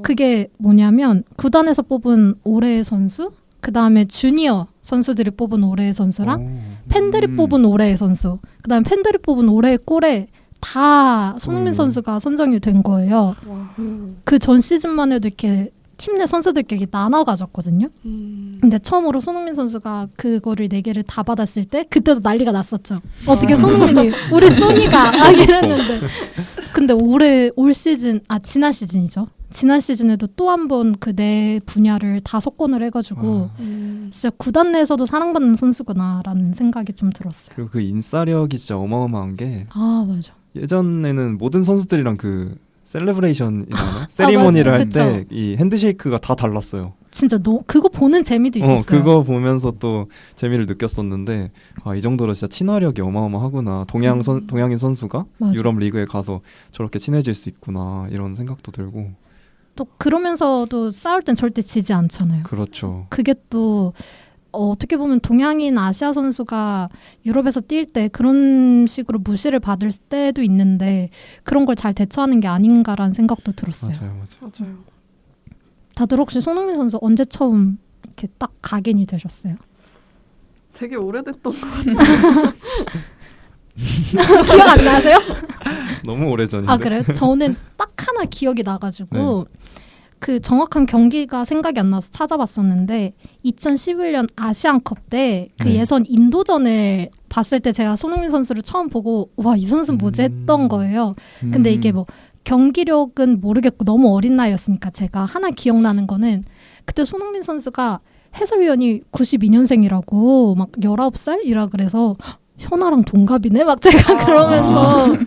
[SPEAKER 2] 그게 뭐냐면 구단에서 뽑은 올해의 선수, 그 다음에 주니어 선수들이 뽑은 올해의 선수랑 팬들이 뽑은 올해의 선수, 그 다음에 팬들이 뽑은 올해의 골에 다 손흥민 선수가 선정이 된 거예요. 그 전 시즌만 해도 이렇게 팀 내 선수들끼리 나눠 가졌거든요. 근데 처음으로 손흥민 선수가 그거를 4개를 다 받았을 때 그때도 난리가 났었죠. 어떻게 손흥민이 우리 소니가 이랬는데 근데 올 시즌 지난 시즌이죠. 지난 시즌에도 또 한 번 그 내 분야를 다 석권을 해가지고 진짜 구단 내에서도 사랑받는 선수구나라는 생각이 좀 들었어요.
[SPEAKER 4] 그리고 그 인싸력이 진짜 어마어마한 게
[SPEAKER 2] 아 맞아.
[SPEAKER 4] 예전에는 모든 선수들이랑 그 셀레브레이션이나 세리머니를
[SPEAKER 2] 맞아요.
[SPEAKER 4] 할 때 이 핸드쉐이크가 다 달랐어요.
[SPEAKER 2] 진짜 그거 보는 재미도 있었어요.
[SPEAKER 4] 그거 보면서 또 재미를 느꼈었는데 이 정도로 진짜 친화력이 어마어마하구나. 동양인 선수가
[SPEAKER 2] 맞아.
[SPEAKER 4] 유럽 리그에 가서 저렇게 친해질 수 있구나 이런 생각도 들고.
[SPEAKER 2] 또 그러면서도 싸울 땐 절대 지지 않잖아요.
[SPEAKER 4] 그렇죠.
[SPEAKER 2] 그게 또 어떻게 보면 동양인 아시아 선수가 유럽에서 뛸 때 그런 식으로 무시를 받을 때도 있는데 그런 걸 잘 대처하는 게 아닌가라는 생각도 들었어요.
[SPEAKER 4] 맞아요.
[SPEAKER 2] 다들 혹시 손흥민 선수 언제 처음 이렇게 딱 각인이 되셨어요?
[SPEAKER 1] 되게 오래됐던 것 같아요.
[SPEAKER 2] 기억 안 나세요?
[SPEAKER 4] 너무 오래전인데.
[SPEAKER 2] 아 그래요? 저는 딱 하나 기억이 나가지고 그 정확한 경기가 생각이 안 나서 찾아봤었는데 2011년 아시안컵 때 그
[SPEAKER 5] 네.
[SPEAKER 2] 예선 인도전을 봤을 때 제가 손흥민 선수를 처음 보고 와 이 선수는 뭐지 했던 거예요. 근데 이게 뭐 경기력은 모르겠고 너무 어린 나이였으니까 제가 하나 기억나는 거는 그때 손흥민 선수가 해설위원이 92년생이라고 막 19살이라 그래서 현아랑 동갑이네 막 제가 그러면서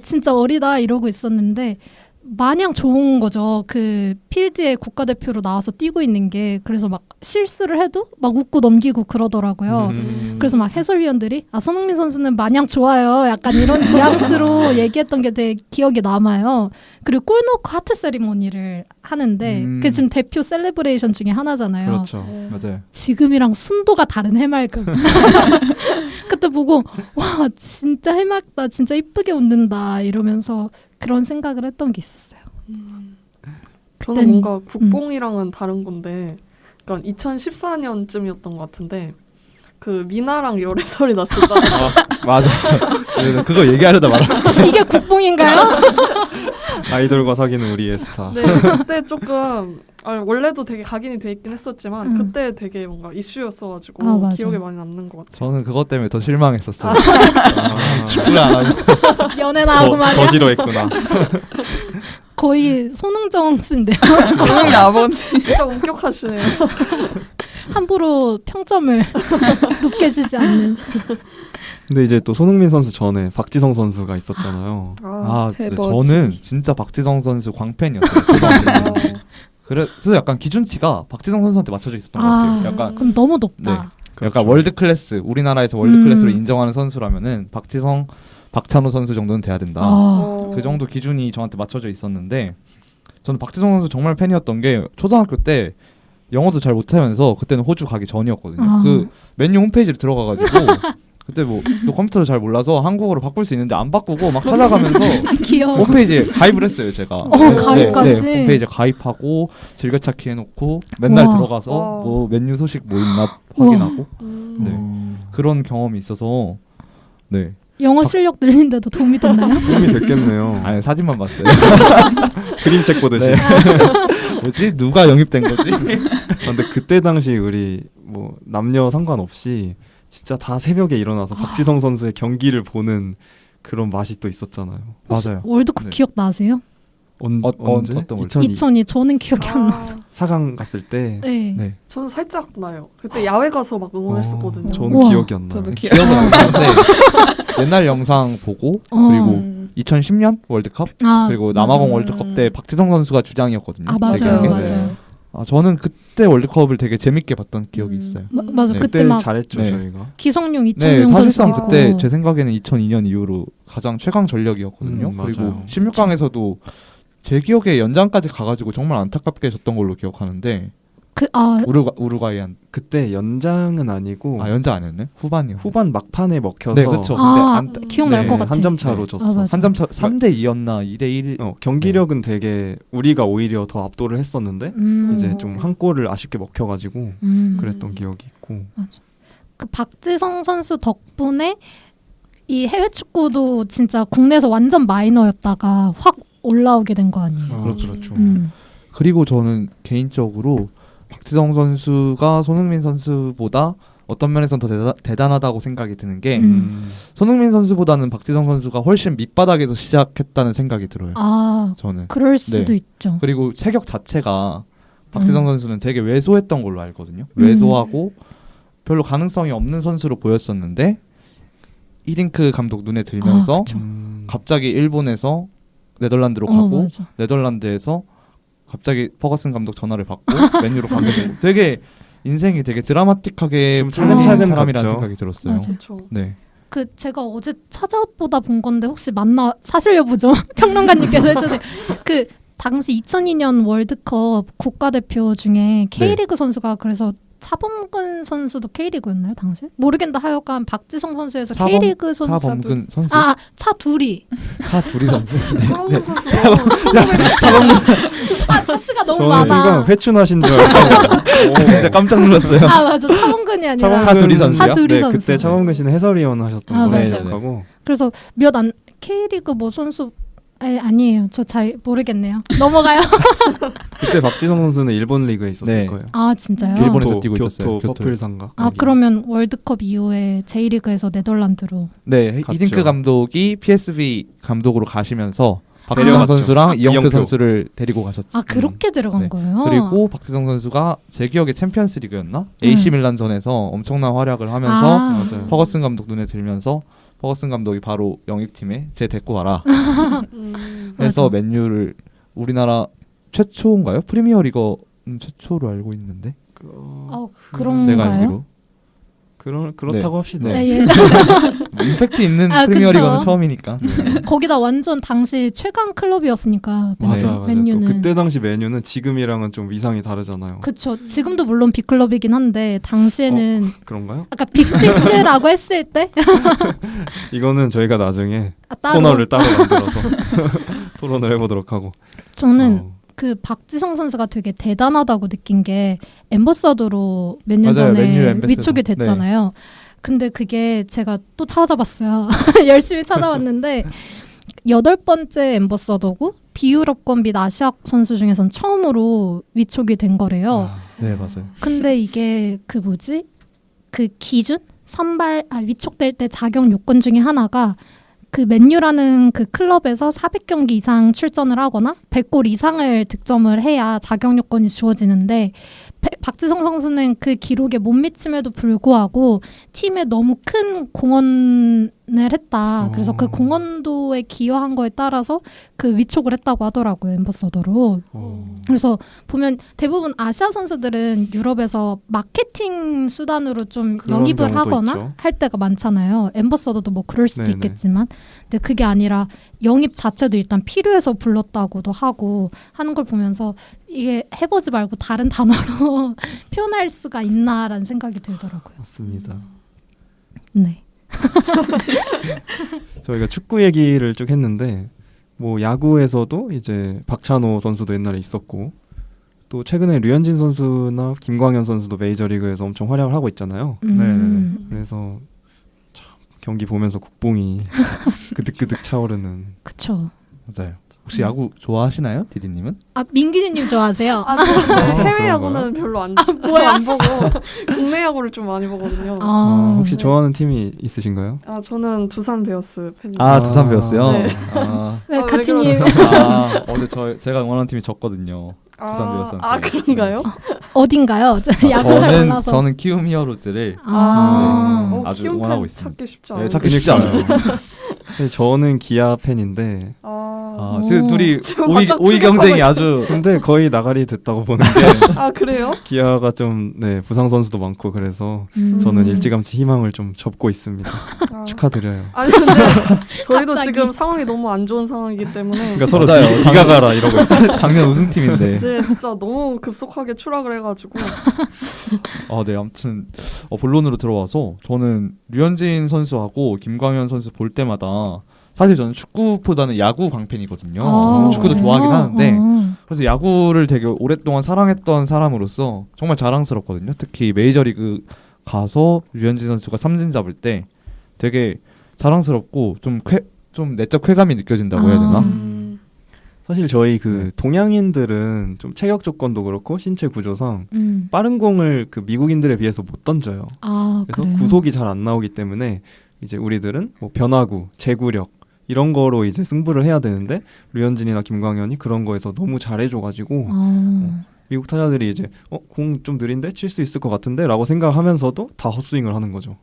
[SPEAKER 2] 진짜 어리다 이러고 있었는데 마냥 좋은 거죠. 그 필드에 국가대표로 나와서 뛰고 있는 게. 그래서 막 실수를 해도 막 웃고 넘기고 그러더라고요. 그래서 막 해설위원들이 손흥민 선수는 마냥 좋아요. 약간 이런 뉘앙스로 얘기했던 게 되게 기억에 남아요. 그리고 골 넣고 하트 세리머니를 하는데 그게 지금 대표 셀레브레이션 중에 하나잖아요.
[SPEAKER 4] 그렇죠.
[SPEAKER 5] 맞아요.
[SPEAKER 2] 지금이랑 순도가 다른 해맑음. 그때 보고 와 진짜 해맑다. 진짜 이쁘게 웃는다. 이러면서 그런 생각을 했던 게 있었어요.
[SPEAKER 1] 저는 뭔가 국뽕이랑은 다른 건데 그러니까 2014년쯤이었던 것 같은데 그 미나랑 열애설이 났었잖아요.
[SPEAKER 5] 맞아. 그거 얘기하려다 말았어.
[SPEAKER 2] 이게 국뽕인가요?
[SPEAKER 4] 아이돌과 사귀는 우리의 스타.
[SPEAKER 1] 네, 그때 조금 원래도 되게 각인이 돼 있긴 했었지만 그때 되게 뭔가 이슈였어가지고
[SPEAKER 2] 맞아.
[SPEAKER 1] 기억에 많이 남는 것 같아요.
[SPEAKER 5] 저는 그것 때문에 더 실망했었어요.
[SPEAKER 4] 아,
[SPEAKER 5] 안 하고.
[SPEAKER 2] 연애나 하고 말이야.
[SPEAKER 4] 더 싫어했구나.
[SPEAKER 2] 거의 손흥정 씨인데요.
[SPEAKER 3] 손흥민 아버지.
[SPEAKER 1] 진짜 엄격하시네요.
[SPEAKER 2] 함부로 평점을 높게 주지 않는.
[SPEAKER 4] 근데 이제 또 손흥민 선수 전에 박지성 선수가 있었잖아요.
[SPEAKER 5] 네,
[SPEAKER 3] 해버지.
[SPEAKER 5] 저는 진짜 박지성 선수 광팬이었어요. 그래서 약간 기준치가 박지성 선수한테 맞춰져 있었던 것 같아요. 약간
[SPEAKER 2] 그럼 너무 높다.
[SPEAKER 5] 네. 약간 월드 클래스, 우리나라에서 월드 클래스로 인정하는 선수라면은 박지성, 박찬호 선수 정도는 돼야 된다. 그 정도 기준이 저한테 맞춰져 있었는데 저는 박지성 선수 정말 팬이었던 게 초등학교 때 영어도 잘 못하면서 그때는 호주 가기 전이었거든요. 그 맨유 홈페이지를 들어가가지고 그때 뭐 컴퓨터를 잘 몰라서 한국어로 바꿀 수 있는데 안 바꾸고 막 찾아가면서
[SPEAKER 2] 귀여워.
[SPEAKER 5] 홈페이지에 가입을 했어요 제가.
[SPEAKER 2] 가입까지?
[SPEAKER 5] 네, 홈페이지에 가입하고 즐겨찾기 해놓고 맨날
[SPEAKER 2] 우와.
[SPEAKER 5] 들어가서
[SPEAKER 1] 와.
[SPEAKER 5] 뭐 맨유 소식 뭐 있나 확인하고
[SPEAKER 1] 음.
[SPEAKER 5] 그런 경험이 있어서 네.
[SPEAKER 2] 영어 실력 늘리는데도 도움이 됐나요?
[SPEAKER 4] 도움이 됐겠네요.
[SPEAKER 5] 아니 사진만 봤어요.
[SPEAKER 4] 그림책 보듯이.
[SPEAKER 5] 네. 뭐지? 누가 영입된 거지?
[SPEAKER 4] 근데 그때 당시 우리 뭐 남녀 상관없이 진짜 다 새벽에 일어나서 박지성 선수의 경기를 보는 그런 맛이 또 있었잖아요.
[SPEAKER 5] 맞아요.
[SPEAKER 2] 월드컵
[SPEAKER 5] 네.
[SPEAKER 2] 기억나세요?
[SPEAKER 4] 언제?
[SPEAKER 5] 어떤 월?
[SPEAKER 2] 2002 저는 기억이 안 나서.
[SPEAKER 4] 4강 갔을 때
[SPEAKER 2] 네.
[SPEAKER 5] 네.
[SPEAKER 1] 저는 살짝 나요. 그때 야외 가서 막 응원했었거든요.
[SPEAKER 4] 저는
[SPEAKER 2] 우와.
[SPEAKER 4] 기억이 안 나요.
[SPEAKER 3] 저도
[SPEAKER 5] 기억은 안 나는데 옛날 영상 보고 그리고 2010년 월드컵 그리고 남아공
[SPEAKER 2] 맞아요.
[SPEAKER 5] 월드컵 때 박지성 선수가 주장이었거든요.
[SPEAKER 2] 맞아요,
[SPEAKER 5] 되게.
[SPEAKER 2] 맞아요.
[SPEAKER 5] 저는 그때 월드컵을 되게 재밌게 봤던 기억이 있어요.
[SPEAKER 2] 맞아.
[SPEAKER 5] 네.
[SPEAKER 2] 그때
[SPEAKER 4] 그때
[SPEAKER 2] 막
[SPEAKER 4] 잘했죠
[SPEAKER 5] 네.
[SPEAKER 4] 저희가.
[SPEAKER 2] 기성용,
[SPEAKER 5] 네,
[SPEAKER 2] 이청용
[SPEAKER 5] 사실상
[SPEAKER 2] 선수도
[SPEAKER 5] 그때
[SPEAKER 2] 있고.
[SPEAKER 5] 제 생각에는 2002년 이후로 가장 최강 전력이었거든요. 그리고
[SPEAKER 4] 맞아요.
[SPEAKER 5] 16강에서도 제 기억에 연장까지 가가지고 정말 안타깝게 졌던 걸로 기억하는데 우루과이한
[SPEAKER 4] 그때 연장은 아니고
[SPEAKER 5] 연장 아니었네? 후반이요.
[SPEAKER 4] 후반 막판에 먹혀서
[SPEAKER 5] 네, 그렇죠.
[SPEAKER 2] 기억날 것 같아.
[SPEAKER 4] 한 점 차로
[SPEAKER 5] 네.
[SPEAKER 4] 졌어.
[SPEAKER 2] 맞아.
[SPEAKER 5] 3점 3대 2였나 2대 1.
[SPEAKER 4] 경기력은 되게 우리가 오히려 더 압도를 했었는데 이제 좀 한 골을 아쉽게 먹혀가지고 그랬던 기억이 있고.
[SPEAKER 2] 그 박지성 선수 덕분에 이 해외 축구도 진짜 국내에서 완전 마이너였다가 확 올라오게 된 거 아니에요?
[SPEAKER 4] 그렇죠.
[SPEAKER 5] 그리고 저는 개인적으로 박지성 선수가 손흥민 선수보다 어떤 면에서는 더 대단하다고 생각이 드는 게 손흥민 선수보다는 박지성 선수가 훨씬 밑바닥에서 시작했다는 생각이 들어요. 저는.
[SPEAKER 2] 그럴 수도 있죠.
[SPEAKER 5] 그리고 체격 자체가 박지성 선수는 되게 왜소했던 걸로 알거든요. 왜소하고 별로 가능성이 없는 선수로 보였었는데 히딩크 감독 눈에 들면서 갑자기 일본에서 네덜란드로 가고
[SPEAKER 2] 맞아.
[SPEAKER 5] 네덜란드에서 갑자기 퍼거슨 감독 전화를 받고 맨유로 가게 되고 되게 인생이 되게 드라마틱하게
[SPEAKER 4] 좀 차근차근
[SPEAKER 5] 사람이라는
[SPEAKER 4] 갔죠.
[SPEAKER 5] 생각이 들었어요.
[SPEAKER 2] 맞아.
[SPEAKER 1] 그렇죠.
[SPEAKER 5] 네.
[SPEAKER 2] 그 제가 어제 찾아보다 본 건데 혹시 맞나 사실 여부 좀 평론가님께서 해주세요. 그 당시 2002년 월드컵 국가대표 중에 K리그 선수가 그래서 차범근 선수도 K리그였나요 당시? 모르겠는데 하여간 박지성 선수에서 K리그 선수
[SPEAKER 5] 차범근 선수?
[SPEAKER 2] 차둘이
[SPEAKER 5] 차둘이 선수?
[SPEAKER 1] 차범근 선수가
[SPEAKER 2] 차씨가 너무
[SPEAKER 4] 저는
[SPEAKER 2] 많아.
[SPEAKER 4] 순간 회춘하신 줄 알고
[SPEAKER 5] 진짜 깜짝 놀랐어요.
[SPEAKER 2] 맞아. 차범근이 아니라
[SPEAKER 5] 차두리 선수요?
[SPEAKER 2] 차두리
[SPEAKER 4] 네,
[SPEAKER 2] 선수.
[SPEAKER 4] 그때 차범근 씨는 해설위원 하셨던 걸로
[SPEAKER 2] 맞아요.
[SPEAKER 4] 기억하고.
[SPEAKER 2] 그래서 K리그 뭐 선수 아니에요. 저 잘 모르겠네요. 넘어가요.
[SPEAKER 4] 그때 박지성 선수는 일본 리그에 있었을
[SPEAKER 5] 네.
[SPEAKER 4] 거예요.
[SPEAKER 2] 진짜요?
[SPEAKER 5] 일본에서 뛰고 있었어요.
[SPEAKER 4] 교토 퍼플상가.
[SPEAKER 2] 그러면 월드컵 이후에 J리그에서 네덜란드로.
[SPEAKER 5] 네,
[SPEAKER 4] 갔죠.
[SPEAKER 5] 히딩크 감독이 PSV 감독으로 가시면서 박지성
[SPEAKER 4] 데려갔죠.
[SPEAKER 5] 선수랑 이영표
[SPEAKER 4] 이영표.
[SPEAKER 5] 선수를 데리고 가셨죠.
[SPEAKER 2] 그렇게 들어간
[SPEAKER 5] 네.
[SPEAKER 2] 거예요?
[SPEAKER 5] 그리고 박지성 선수가 제 기억에 챔피언스 리그였나? AC 밀란전에서 엄청난 활약을 하면서
[SPEAKER 4] 맞아요.
[SPEAKER 5] 퍼거슨 감독 눈에 들면서 퍼거슨 감독이 바로 영입팀에 쟤 데리고 와라 해서
[SPEAKER 2] 맞아.
[SPEAKER 5] 맨유를 우리나라 최초인가요? 프리미어리거 최초로 알고 있는데 제가
[SPEAKER 2] 그런가요?
[SPEAKER 5] 알기로
[SPEAKER 4] 그렇다고 합시다.
[SPEAKER 2] 네, 예.
[SPEAKER 5] 뭐 임팩트 있는 프리미어리거는
[SPEAKER 2] 그쵸.
[SPEAKER 5] 처음이니까.
[SPEAKER 2] 거기다 완전 당시 최강 클럽이었으니까
[SPEAKER 4] 맞아요.
[SPEAKER 2] 맨유는.
[SPEAKER 4] 또 그때 당시 메뉴는 지금이랑은 좀 위상이 다르잖아요.
[SPEAKER 2] 그쵸. 지금도 물론 빅클럽이긴 한데 당시에는
[SPEAKER 4] 그런가요?
[SPEAKER 2] 아까 빅6라고 했을 때
[SPEAKER 4] 이거는 저희가 나중에
[SPEAKER 2] 따로.
[SPEAKER 4] 코너를 따로 만들어서 토론을 해보도록 하고.
[SPEAKER 2] 저는 그 박지성 선수가 되게 대단하다고 느낀 게 엠버서더로 몇 년
[SPEAKER 5] 맞아요. 맨유
[SPEAKER 2] 전에
[SPEAKER 5] 엠버서더.
[SPEAKER 2] 위촉이 됐잖아요. 근데 그게 제가 또 찾아봤어요. 열심히 찾아봤는데 8번째 엠버서더고 비유럽권 및 아시아 선수 중에선 처음으로 위촉이 된 거래요.
[SPEAKER 5] 네, 맞아요.
[SPEAKER 2] 근데 이게 그 기준? 위촉될 때 자격 요건 중에 하나가 그 맨유라는 그 클럽에서 400경기 이상 출전을 하거나 100골 이상을 득점을 해야 자격 요건이 주어지는데 박지성 선수는 그 기록에 못 미침에도 불구하고 팀에 너무 큰 공헌을 했다. 그래서 그 공헌도에 기여한 거에 따라서 그 위촉을 했다고 하더라고요. 앰버서더로. 그래서 보면 대부분 아시아 선수들은 유럽에서 마케팅 수단으로 좀
[SPEAKER 4] 그런
[SPEAKER 2] 영입을
[SPEAKER 4] 경우도
[SPEAKER 2] 하거나
[SPEAKER 4] 있죠.
[SPEAKER 2] 할 때가 많잖아요. 앰버서더도 뭐 그럴 수도
[SPEAKER 4] 네네.
[SPEAKER 2] 있겠지만 근데 그게 아니라 영입 자체도 일단 필요해서 불렀다고도 하고 하는 걸 보면서 이게 해보지 말고 다른 단어로 표현할 수가 있나라는 생각이 들더라고요.
[SPEAKER 4] 맞습니다.
[SPEAKER 2] 네.
[SPEAKER 4] 저희가 축구 얘기를 쭉 했는데 뭐 야구에서도 이제 박찬호 선수도 옛날에 있었고 또 최근에 류현진 선수나 김광현 선수도 메이저리그에서 엄청 활약을 하고 있잖아요. 그래서 참 경기 보면서 국뽕이 그득그득 차오르는.
[SPEAKER 2] 그쵸.
[SPEAKER 5] 맞아요. 혹시 야구 좋아하시나요, 디디님은?
[SPEAKER 2] 아 민기님 좋아하세요?
[SPEAKER 1] 아, 저는 해외
[SPEAKER 5] 그런가요?
[SPEAKER 1] 야구는 별로 안 보고 국내 야구를 좀 많이 보거든요.
[SPEAKER 4] 혹시 좋아하는 팀이 있으신가요?
[SPEAKER 1] 아, 저는 두산 베어스 팬입니다.
[SPEAKER 5] 아, 두산 베어스요?
[SPEAKER 1] 네.
[SPEAKER 2] 왜
[SPEAKER 1] 왜
[SPEAKER 2] 같은 님
[SPEAKER 1] 그러세요?
[SPEAKER 5] 어제 제가 응원하는 팀이 졌거든요. 두산 베어스한테.
[SPEAKER 1] 아, 그런가요?
[SPEAKER 2] 어딘가요? 야구 잘 몰라서.
[SPEAKER 5] 저는 키움 히어로즈를
[SPEAKER 2] 네.
[SPEAKER 5] 아주
[SPEAKER 1] 키움
[SPEAKER 5] 응원하고
[SPEAKER 1] 팬
[SPEAKER 5] 있습니다.
[SPEAKER 1] 찾기 쉽지
[SPEAKER 5] 네,
[SPEAKER 1] 않아요.
[SPEAKER 5] 찾기 쉽지 않아요.
[SPEAKER 4] 저는 기아 팬인데
[SPEAKER 5] 지금 둘이
[SPEAKER 1] 지금
[SPEAKER 5] 5위
[SPEAKER 1] 바짝
[SPEAKER 5] 경쟁이
[SPEAKER 1] 추격하고
[SPEAKER 5] 아주
[SPEAKER 4] 근데 거의 나가리 됐다고 보는데
[SPEAKER 1] 아, 그래요?
[SPEAKER 4] 기아가 좀 부상 선수도 많고 그래서 저는 일찌감치 희망을 좀 접고 있습니다.
[SPEAKER 1] 아.
[SPEAKER 4] 축하드려요.
[SPEAKER 1] 아니 근데 저희도
[SPEAKER 2] 갑자기.
[SPEAKER 1] 지금 상황이 너무 안 좋은 상황이기 때문에
[SPEAKER 4] 그러니까 서로
[SPEAKER 5] 맞아요.
[SPEAKER 4] 네가 가라 이러고 있어요.
[SPEAKER 5] 작년 우승팀인데.
[SPEAKER 1] 네, 진짜 너무 급속하게 추락을 해가지고
[SPEAKER 5] 네, 아무튼 본론으로 들어와서 저는 류현진 선수하고 김광현 선수 볼 때마다 사실 저는 축구보다는 야구 광팬이거든요. 축구도 좋아하긴 하는데 그래서 야구를 되게 오랫동안 사랑했던 사람으로서 정말 자랑스럽거든요. 특히 메이저리그 가서 류현진 선수가 삼진 잡을 때 되게 자랑스럽고 좀 내적 쾌감이 느껴진다고 해야 되나?
[SPEAKER 4] 사실 저희 그 동양인들은 좀 체격 조건도 그렇고 신체 구조상 빠른 공을 그 미국인들에 비해서 못 던져요. 그래서
[SPEAKER 2] 그래요?
[SPEAKER 4] 구속이 잘 안 나오기 때문에 이제 우리들은 뭐 변화구, 제구력 이런 거로 이제 승부를 해야 되는데 류현진이나 김광현이 그런 거에서 너무 잘해줘가지고 미국 타자들이 이제 공 좀 느린데 칠 수 있을 것 같은데 라고 생각하면서도 다 헛스윙을 하는 거죠.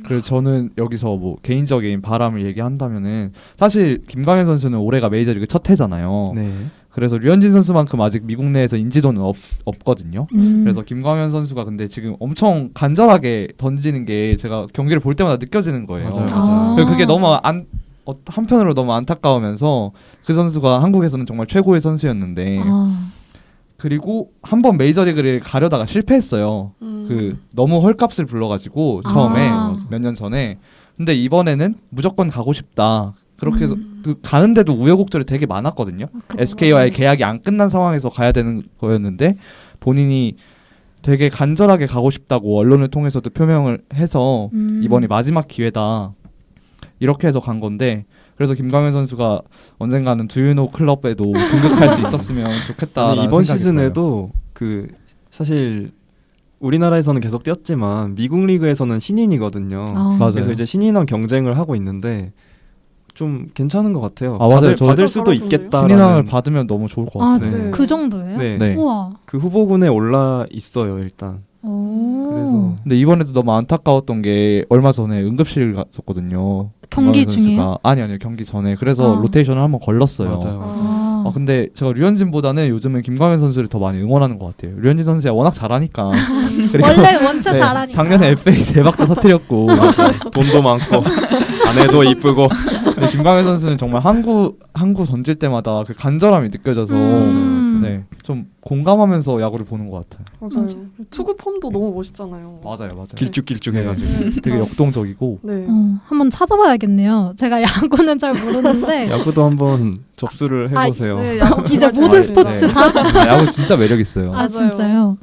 [SPEAKER 5] 그래서 저는 여기서 뭐 개인적인 바람을 얘기한다면은 사실 김광현 선수는 올해가 메이저리그 첫 해잖아요.
[SPEAKER 4] 네.
[SPEAKER 5] 그래서 류현진 선수만큼 아직 미국 내에서 인지도는 없거든요. 그래서 김광현 선수가 근데 지금 엄청 간절하게 던지는 게 제가 경기를 볼 때마다 느껴지는 거예요.
[SPEAKER 4] 맞아요.
[SPEAKER 5] 그리고 그게 너무 한편으로 너무 안타까우면서 그 선수가 한국에서는 정말 최고의 선수였는데 그리고 한 번 메이저리그를 가려다가 실패했어요. 그 너무 헐값을 불러가지고 처음에 몇 년 전에. 근데 이번에는 무조건 가고 싶다. 그렇게 해서 그 가는데도 우여곡절이 되게 많았거든요. SK와의 계약이 안 끝난 상황에서 가야 되는 거였는데 본인이 되게 간절하게 가고 싶다고 언론을 통해서도 표명을 해서 이번이 마지막 기회다. 이렇게 해서 간 건데 그래서 김광현 선수가 언젠가는 두유노 클럽에도 등극할 수 있었으면 좋겠다.
[SPEAKER 4] 이번 시즌에도 그 사실 우리나라에서는 계속 뛰었지만 미국 리그에서는 신인이거든요.
[SPEAKER 5] 맞아요.
[SPEAKER 4] 그래서 이제 신인왕 경쟁을 하고 있는데 좀 괜찮은 것 같아요.
[SPEAKER 5] 맞아요.
[SPEAKER 4] 받을 수도 있겠다.
[SPEAKER 5] 신인왕을 받으면 너무 좋을 것 같아요.
[SPEAKER 1] 네.
[SPEAKER 2] 그 정도예요?
[SPEAKER 4] 네.
[SPEAKER 2] 우와.
[SPEAKER 4] 그 후보군에 올라 있어요 일단. 그래서
[SPEAKER 5] 근데 이번에도 너무 안타까웠던 게 얼마 전에 응급실 갔었거든요.
[SPEAKER 2] 경기
[SPEAKER 5] 김광현
[SPEAKER 2] 중이에요?
[SPEAKER 5] 선수가. 아니요 경기 전에. 그래서 로테이션을 한번 걸렀어요.
[SPEAKER 4] 맞아요.
[SPEAKER 5] 근데 제가 류현진보다는 요즘은 김광현 선수를 더 많이 응원하는 것 같아요. 류현진 선수가 워낙 잘하니까. 그리고
[SPEAKER 2] 원체 잘하니까.
[SPEAKER 5] 작년에 FA 대박도 터뜨렸고.
[SPEAKER 4] 돈도 많고 아내도 이쁘고.
[SPEAKER 5] 근데 김광현 선수는 정말 항구 던질 때마다 그 간절함이 느껴져서 네, 좀 공감하면서 야구를 보는 것 같아요.
[SPEAKER 1] 맞아요. 투구 폼도 너무 멋있잖아요.
[SPEAKER 5] 맞아요.
[SPEAKER 4] 길쭉길쭉 해가지고.
[SPEAKER 5] 되게 역동적이고.
[SPEAKER 1] 네.
[SPEAKER 2] 한번 찾아봐야겠네요. 제가 야구는 잘 모르는데
[SPEAKER 4] 야구도 한번 접수를 해보세요.
[SPEAKER 1] 네, 야구
[SPEAKER 2] 이제
[SPEAKER 1] 정말
[SPEAKER 2] 모든
[SPEAKER 1] 좋아해요.
[SPEAKER 2] 스포츠 다.
[SPEAKER 5] 야구 진짜 매력 있어요.
[SPEAKER 2] 아
[SPEAKER 1] 맞아요.
[SPEAKER 2] 진짜요?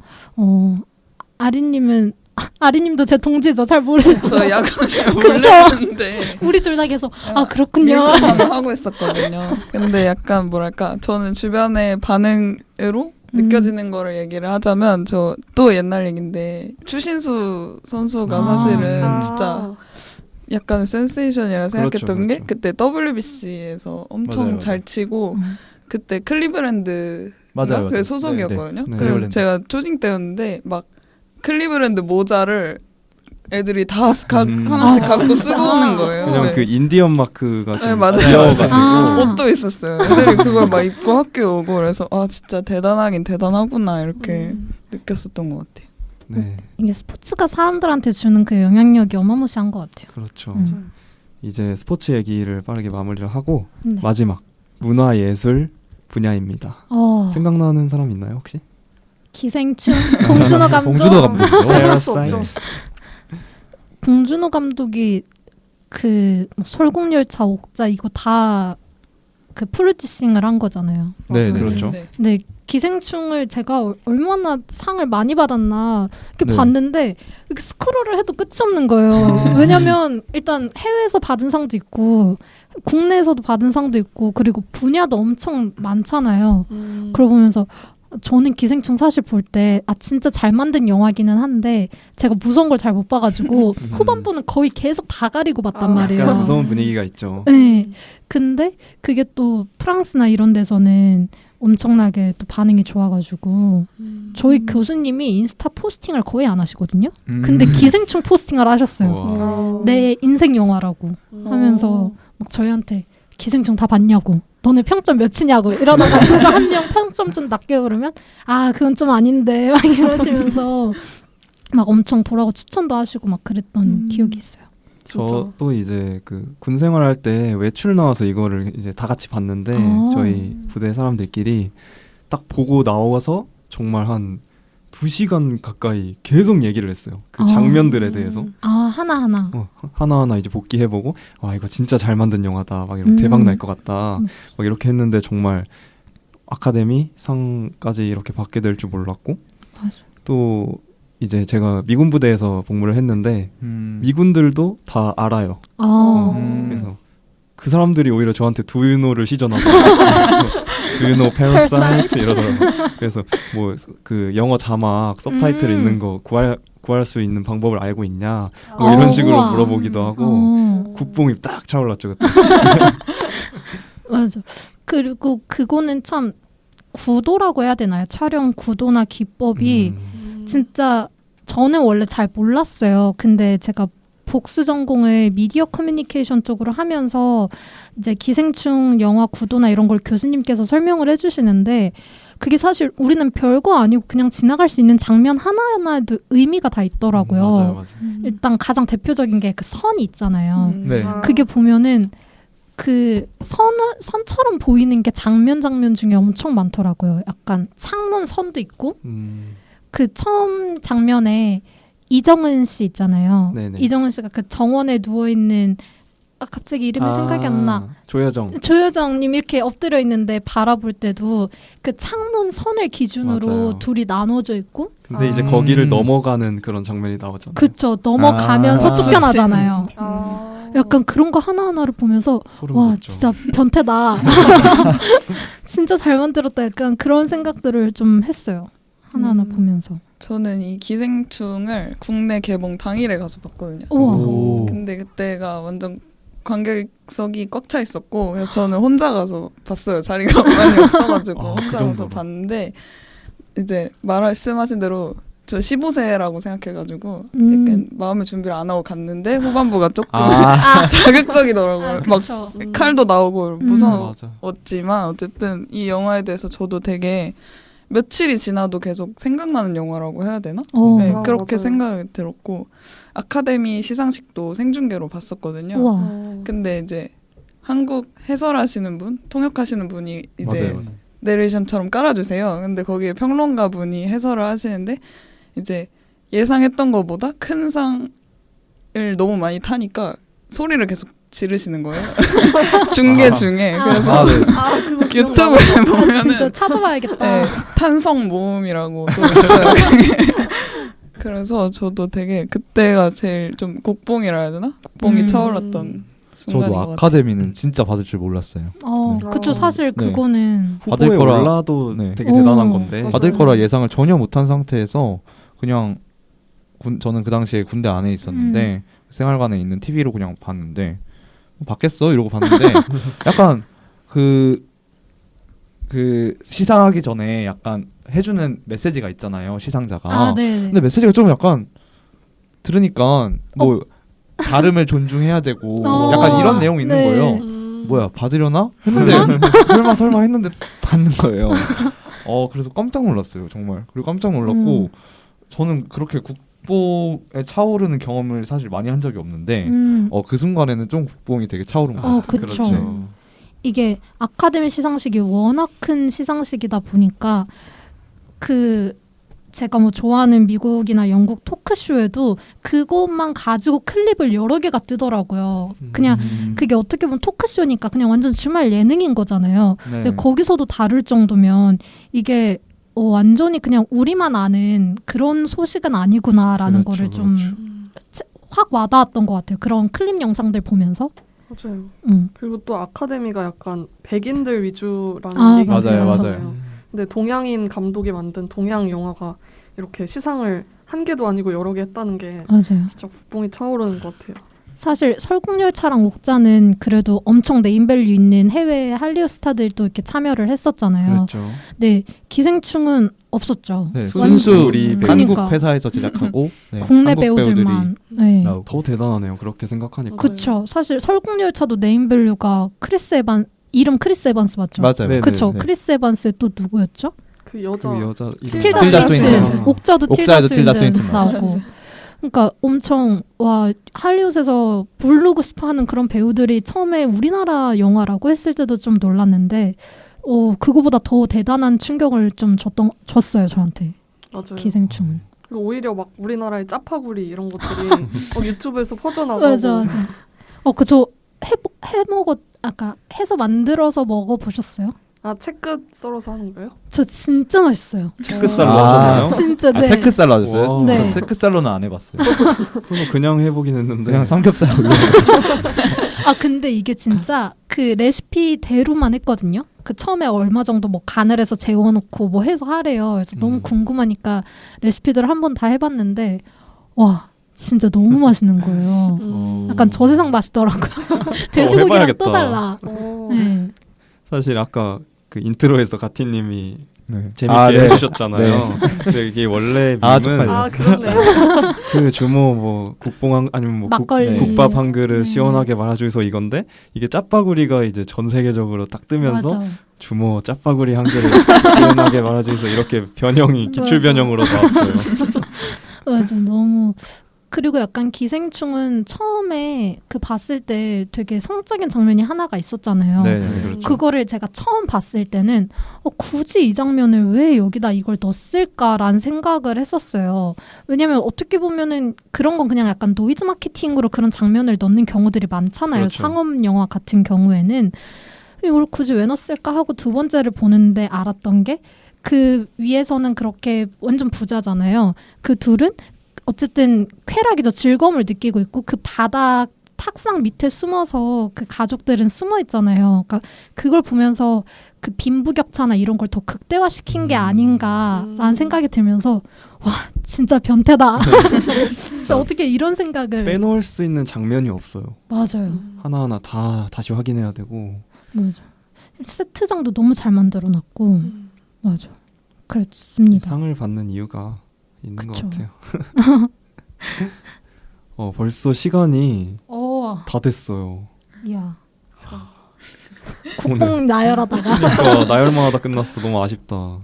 [SPEAKER 2] 아리님은 아리님도 제 동지죠. 잘 모르겠어요.
[SPEAKER 3] 저 야구 잘
[SPEAKER 2] 그쵸?
[SPEAKER 3] 몰랐는데
[SPEAKER 2] 우리 둘 다 계속 그렇군요.
[SPEAKER 3] 밀수만 하고 있었거든요. 근데 약간 뭐랄까 저는 주변의 반응으로 느껴지는 거를 얘기를 하자면 저 또 옛날 얘긴데 추신수 선수가 사실은 진짜 약간 센세이션이라 생각했던 게 그때 WBC에서 엄청
[SPEAKER 5] 맞아요.
[SPEAKER 3] 잘 치고 그때 클리브랜드
[SPEAKER 5] 맞아요.
[SPEAKER 3] 그 소속이었거든요.
[SPEAKER 4] 네.
[SPEAKER 3] 그래서 제가 초딩 때였는데 막 클리브랜드 모자를 애들이 다 하나씩
[SPEAKER 2] 아,
[SPEAKER 3] 갖고
[SPEAKER 2] 진짜?
[SPEAKER 3] 쓰고 오는 거예요.
[SPEAKER 4] 왜냐면
[SPEAKER 3] 네.
[SPEAKER 4] 그 인디언 마크가 좀
[SPEAKER 3] 네, 맞아요.
[SPEAKER 4] 귀여워가지고
[SPEAKER 2] 아.
[SPEAKER 3] 옷도 있었어요. 애들이 그걸 막 입고 학교에 오고 그래서 아 진짜 대단하긴 대단하구나 이렇게 느꼈었던 것 같아요.
[SPEAKER 4] 네,
[SPEAKER 2] 이게 스포츠가 사람들한테 주는 그 영향력이 어마무시한 것 같아요.
[SPEAKER 4] 그렇죠.
[SPEAKER 2] 음.
[SPEAKER 4] 이제 스포츠 얘기를 빠르게 마무리를 하고
[SPEAKER 2] 네.
[SPEAKER 4] 마지막 문화예술 분야입니다. 생각나는 사람 있나요 혹시?
[SPEAKER 2] 기생충 봉준호 감독.
[SPEAKER 5] 봉준호 감독이요.
[SPEAKER 1] 할수 없죠.
[SPEAKER 2] 봉준호 감독이 그뭐 설국열차, 옥자 이거 다 그 프로듀싱을 한 거잖아요.
[SPEAKER 5] 네,
[SPEAKER 1] 맞아요.
[SPEAKER 5] 그렇죠.
[SPEAKER 3] 네.
[SPEAKER 2] 근데 기생충을 제가 얼마나 상을 많이 받았나 이렇게
[SPEAKER 5] 네.
[SPEAKER 2] 봤는데 이렇게 스크롤을 해도 끝이 없는 거예요. 왜냐면 일단 해외에서 받은 상도 있고 국내에서도 받은 상도 있고 그리고 분야도 엄청 많잖아요. 그러고 보면서 저는 기생충 사실 볼 때 진짜 잘 만든 영화기는 한데 제가 무서운 걸 잘 못 봐가지고 후반부는 거의 계속 다 가리고 봤단 말이에요.
[SPEAKER 4] 약간 무서운 분위기가 있죠.
[SPEAKER 2] 네. 근데 그게 또 프랑스나 이런 데서는 엄청나게 또 반응이 좋아가지고 저희 교수님이 인스타 포스팅을 거의 안 하시거든요. 근데 기생충 포스팅을 하셨어요.
[SPEAKER 4] 우와.
[SPEAKER 2] 내 인생 영화라고 하면서 막 저희한테 기생충 다 봤냐고 너네 평점 몇이냐고 이러다가 누가 한 명 평점 좀 낮게 그러면 그건 좀 아닌데 막 이러시면서 막 엄청 보라고 추천도 하시고 막 그랬던 기억이 있어요.
[SPEAKER 4] 저도 이제 그 군 생활할 때 외출 나와서 이거를 이제 다 같이 봤는데 저희 부대 사람들끼리 딱 보고 나와서 정말 한 2시간 가까이 계속 얘기를 했어요. 그 장면들에 대해서.
[SPEAKER 2] 하나하나.
[SPEAKER 4] 하나하나 이제 복귀해보고 와 이거 진짜 잘 만든 영화다. 막 이런 대박 날 것 같다. 막 이렇게 했는데 정말 아카데미 상까지 이렇게 받게 될 줄 몰랐고
[SPEAKER 2] 맞아.
[SPEAKER 4] 또 이제 제가 미군 부대에서 복무를 했는데 미군들도 다 알아요. 그래서 그 사람들이 오히려 저한테 두유노를 시전하더라고요. 두유노 패러사이트 이러더라고요. 그래서 뭐 그 영어 자막 서브타이틀 있는 거 구할 수 있는 방법을 알고 있냐 뭐 이런 식으로
[SPEAKER 2] 우와.
[SPEAKER 4] 물어보기도 하고 국뽕이 딱 차올랐죠 그때.
[SPEAKER 2] 맞아. 그리고 그거는 참 구도라고 해야 되나요? 촬영 구도나 기법이 진짜 저는 원래 잘 몰랐어요. 근데 제가 복수 전공을 미디어 커뮤니케이션 쪽으로 하면서 이제 기생충 영화 구도나 이런 걸 교수님께서 설명을 해주시는데 그게 사실 우리는 별거 아니고 그냥 지나갈 수 있는 장면 하나하나에도 의미가 다 있더라고요.
[SPEAKER 4] 맞아요.
[SPEAKER 2] 일단 가장 대표적인 게 그 선이 있잖아요.
[SPEAKER 5] 네.
[SPEAKER 2] 그게 보면은 그 선처럼 보이는 게 장면 중에 엄청 많더라고요. 약간 창문 선도 있고 그 처음 장면에 이정은 씨 있잖아요.
[SPEAKER 4] 네네.
[SPEAKER 2] 이정은 씨가 그 정원에 누워 있는 갑자기 이름이 생각이 안 나. 조여정님 이렇게 엎드려 있는데 바라볼 때도 그 창문 선을 기준으로
[SPEAKER 4] 맞아요.
[SPEAKER 2] 둘이 나눠져 있고.
[SPEAKER 4] 근데 이제 거기를 넘어가는 그런 장면이 나오잖아요.
[SPEAKER 2] 그쵸. 넘어가면서 쫓겨나잖아요.
[SPEAKER 1] 아.
[SPEAKER 2] 약간 그런 거 하나하나를 보면서
[SPEAKER 4] 소름
[SPEAKER 2] 와
[SPEAKER 4] 돋죠.
[SPEAKER 2] 진짜 변태다. 진짜 잘 만들었다. 약간 그런 생각들을 좀 했어요. 하나하나 보면서.
[SPEAKER 3] 저는 이 기생충을 국내 개봉 당일에 가서 봤거든요.
[SPEAKER 2] 우와.
[SPEAKER 5] 오.
[SPEAKER 3] 근데 그때가 완전 관객석이 꽉 차 있었고 그래서 저는 혼자 가서 봤어요. 자리가 많이 없어가지고
[SPEAKER 4] 그
[SPEAKER 3] 혼자 가서
[SPEAKER 4] 정도로.
[SPEAKER 3] 봤는데 이제 말씀하신 대로 저 15세라고 생각해가지고 약간 마음의 준비를 안 하고 갔는데 후반부가 조금 자극적이더라고요. 막
[SPEAKER 2] 그쵸.
[SPEAKER 3] 칼도 나오고
[SPEAKER 4] 맞아.
[SPEAKER 3] 무서웠지만 어쨌든 이 영화에 대해서 저도 되게 며칠이 지나도 계속 생각나는 영화라고 해야 되나? 네,
[SPEAKER 1] 아,
[SPEAKER 3] 그렇게
[SPEAKER 1] 맞아요.
[SPEAKER 3] 생각이 들었고 아카데미 시상식도 생중계로 봤었거든요.
[SPEAKER 2] 우와.
[SPEAKER 3] 근데 이제 한국 해설하시는 분, 통역하시는 분이 이제
[SPEAKER 5] 맞아요.
[SPEAKER 3] 내레이션처럼 깔아주세요. 근데 거기에 평론가 분이 해설을 하시는데 이제 예상했던 것보다 큰 상을 너무 많이 타니까 소리를 계속 지르시는 거예요. 중계 중에. 그래서
[SPEAKER 5] 네.
[SPEAKER 1] 그거
[SPEAKER 3] 유튜브에
[SPEAKER 2] 진짜
[SPEAKER 3] 보면은
[SPEAKER 2] 찾아봐야겠다.
[SPEAKER 3] 네, 탄성 모음이라고 또 있어요. 그래서 저도 되게 그때가 제일 좀 곡봉이라 해야 되나? 곡봉이 차올랐던 순간인
[SPEAKER 5] 저도
[SPEAKER 3] 것 같아요.
[SPEAKER 5] 아카데미는 진짜 받을 줄 몰랐어요.
[SPEAKER 2] 그쵸. 사실
[SPEAKER 5] 네.
[SPEAKER 2] 그거는
[SPEAKER 5] 받을
[SPEAKER 4] 후보에
[SPEAKER 5] 거라-
[SPEAKER 4] 올라도
[SPEAKER 5] 네.
[SPEAKER 4] 되게 대단한 건데.
[SPEAKER 1] 맞아요.
[SPEAKER 5] 받을 거라 예상을 전혀 못한 상태에서 그냥 저는 그 당시에 군대 안에 있었는데 생활관에 있는 TV로 그냥 봤는데 받겠어 이러고 봤는데 약간 그 시상하기 전에 약간 해주는 메시지가 있잖아요 시상자가.
[SPEAKER 2] 네.
[SPEAKER 5] 근데 메시지가 좀 약간 들으니까 뭐 다름을 존중해야 되고
[SPEAKER 2] 어.
[SPEAKER 5] 약간 이런 내용이 있는
[SPEAKER 2] 네.
[SPEAKER 5] 거예요. 뭐야 받으려나 했는데 설마 했는데 받는 거예요. 그래서 깜짝 놀랐어요 정말. 그리고 깜짝 놀랐고 저는 그렇게 국뽕에 차오르는 경험을 사실 많이 한 적이 없는데 그 순간에는 좀 국뽕이 되게 차오른 것 같아요.
[SPEAKER 2] 그쵸.
[SPEAKER 4] 그렇죠.
[SPEAKER 2] 이게 아카데미 시상식이 워낙 큰 시상식이다 보니까 제가 뭐 좋아하는 미국이나 영국 토크쇼에도 그것만 가지고 클립을 여러 개가 뜨더라고요. 그냥 그게 어떻게 보면 토크쇼니까 그냥 완전 주말 예능인 거잖아요.
[SPEAKER 5] 네.
[SPEAKER 2] 근데 거기서도 다룰 정도면 이게 완전히 그냥 우리만 아는 그런 소식은 아니구나라는
[SPEAKER 4] 그렇죠,
[SPEAKER 2] 거를 좀 확 와닿았던 것 같아요. 그런 클립 영상들 보면서.
[SPEAKER 1] 맞아요. 그리고 또 아카데미가 약간 백인들 위주라는 얘기가
[SPEAKER 5] 맞아요,
[SPEAKER 1] 많잖아요.
[SPEAKER 5] 맞아요.
[SPEAKER 1] 근데 동양인 감독이 만든 동양 영화가 이렇게 시상을 한 개도 아니고 여러 개 했다는 게
[SPEAKER 2] 맞아요.
[SPEAKER 1] 진짜 국뽕이 차오르는 것 같아요.
[SPEAKER 2] 사실 설국열차랑 옥자는 그래도 엄청 네임밸류 있는 해외 한리우드 스타들도 이렇게 참여를 했었잖아요.
[SPEAKER 4] 그렇죠.
[SPEAKER 2] 네, 기생충은 없었죠.
[SPEAKER 5] 네,
[SPEAKER 2] 완전-
[SPEAKER 5] 순수
[SPEAKER 4] 우리
[SPEAKER 5] 한국
[SPEAKER 2] 그러니까.
[SPEAKER 5] 회사에서 제작하고 네,
[SPEAKER 2] 국내
[SPEAKER 5] 한국
[SPEAKER 2] 배우들만. 네.
[SPEAKER 5] 나오고.
[SPEAKER 4] 더 대단하네요. 그렇게 생각하니까.
[SPEAKER 2] 그쵸. 사실 설국열차도 네임밸류가 이름 크리스 에반스 맞죠?
[SPEAKER 5] 맞아요.
[SPEAKER 4] 네,
[SPEAKER 2] 그쵸.
[SPEAKER 5] 네.
[SPEAKER 2] 크리스 에반스 또 누구였죠?
[SPEAKER 1] 그 여자
[SPEAKER 4] 그 여자 이름
[SPEAKER 2] 틸다
[SPEAKER 5] 틸다
[SPEAKER 2] 스윈튼.
[SPEAKER 5] 스윈튼.
[SPEAKER 2] 옥자도
[SPEAKER 5] 옥자에도
[SPEAKER 2] 틸다
[SPEAKER 5] 틸다
[SPEAKER 2] 스윈튼
[SPEAKER 5] 스윈튼
[SPEAKER 2] 나오고. 그러니까 엄청 할리우드에서 부르고 싶어하는 그런 배우들이 처음에 우리나라 영화라고 했을 때도 좀 놀랐는데 그거보다 더 대단한 충격을 좀 줬어요 저한테.
[SPEAKER 1] 맞아요.
[SPEAKER 2] 기생충은.
[SPEAKER 1] 그리고 오히려 막 우리나라의 짜파구리 이런 것들이 막 유튜브에서 퍼져나가고
[SPEAKER 2] 맞아. 그저 해서 만들어서 먹어보셨어요?
[SPEAKER 1] 채끝 썰어서 하는 거예요?
[SPEAKER 2] 저 진짜 맛있어요.
[SPEAKER 4] 체크살로
[SPEAKER 5] 아.
[SPEAKER 4] 하셨나요?
[SPEAKER 2] 진짜 네.
[SPEAKER 5] 체크살로 하셨어요?
[SPEAKER 4] 와.
[SPEAKER 2] 네.
[SPEAKER 5] 체크살로는 안 해봤어요.
[SPEAKER 4] 저는 그냥 해보긴 했는데
[SPEAKER 5] 그냥 삼겹살 올려.
[SPEAKER 2] 근데 이게 진짜 그 레시피대로만 했거든요. 그 처음에 얼마 정도 뭐 간을 해서 재워놓고 뭐 해서 하래요. 그래서 너무 궁금하니까 레시피들을 한 번 다 해봤는데 와 진짜 너무 맛있는 거예요. 약간 저세상 맛이더라고요. 돼지고기랑
[SPEAKER 4] 해봐야겠다.
[SPEAKER 2] 또 달라. 네.
[SPEAKER 4] 사실 아까 그 인트로에서 가티님이
[SPEAKER 5] 네.
[SPEAKER 4] 재밌게
[SPEAKER 5] 네.
[SPEAKER 4] 해주셨잖아요. 근데 이게 원래 밈은
[SPEAKER 1] 그러네요.
[SPEAKER 4] 그 주모 뭐 국뽕 아니면 뭐
[SPEAKER 2] 막걸리.
[SPEAKER 4] 국밥 한 그릇
[SPEAKER 2] 네.
[SPEAKER 4] 시원하게 말아주소 이건데 이게 짜파구리가 이제 전 세계적으로 딱 뜨면서
[SPEAKER 2] 맞아.
[SPEAKER 4] 주모 짜파구리 한 그릇 시원하게 말아주소 이렇게 변형이 기출 변형으로 나왔어요.
[SPEAKER 2] 맞아. 너무 그리고 약간 기생충은 처음에 봤을 때 되게 성적인 장면이 하나가 있었잖아요.
[SPEAKER 5] 네.
[SPEAKER 4] 그렇죠.
[SPEAKER 2] 그거를 제가 처음 봤을 때는 굳이 이 장면을 왜 여기다 이걸 넣었을까라는 생각을 했었어요. 왜냐면 어떻게 보면은 그런 건 그냥 약간 노이즈 마케팅으로 그런 장면을 넣는 경우들이 많잖아요.
[SPEAKER 4] 그렇죠.
[SPEAKER 2] 상업 영화 같은 경우에는 이걸 굳이 왜 넣었을까 하고 두 번째를 보는데 알았던 게 그 위에서는 그렇게 완전 부자잖아요. 그 둘은 어쨌든 쾌락이죠. 즐거움을 느끼고 있고 그 바닥 탁상 밑에 숨어서 그 가족들은 숨어 있잖아요. 그러니까 그걸 보면서 그 빈부격차나 이런 걸 더 극대화시킨 게 아닌가라는 생각이 들면서 와 진짜 변태다. 진짜 어떻게 이런 생각을
[SPEAKER 4] 빼놓을 수 있는 장면이 없어요.
[SPEAKER 2] 맞아요.
[SPEAKER 4] 하나하나 다 다시 확인해야 되고.
[SPEAKER 2] 맞아. 세트장도 너무 잘 만들어놨고 맞아. 그렇습니다.
[SPEAKER 4] 상을 받는 이유가 있는
[SPEAKER 2] 그쵸.
[SPEAKER 4] 것 같아요. 벌써 시간이 다 됐어요.
[SPEAKER 2] 이야. 국뽕 나열하다가
[SPEAKER 4] 그러니까 나열만하다 끝났어. 너무 아쉽다.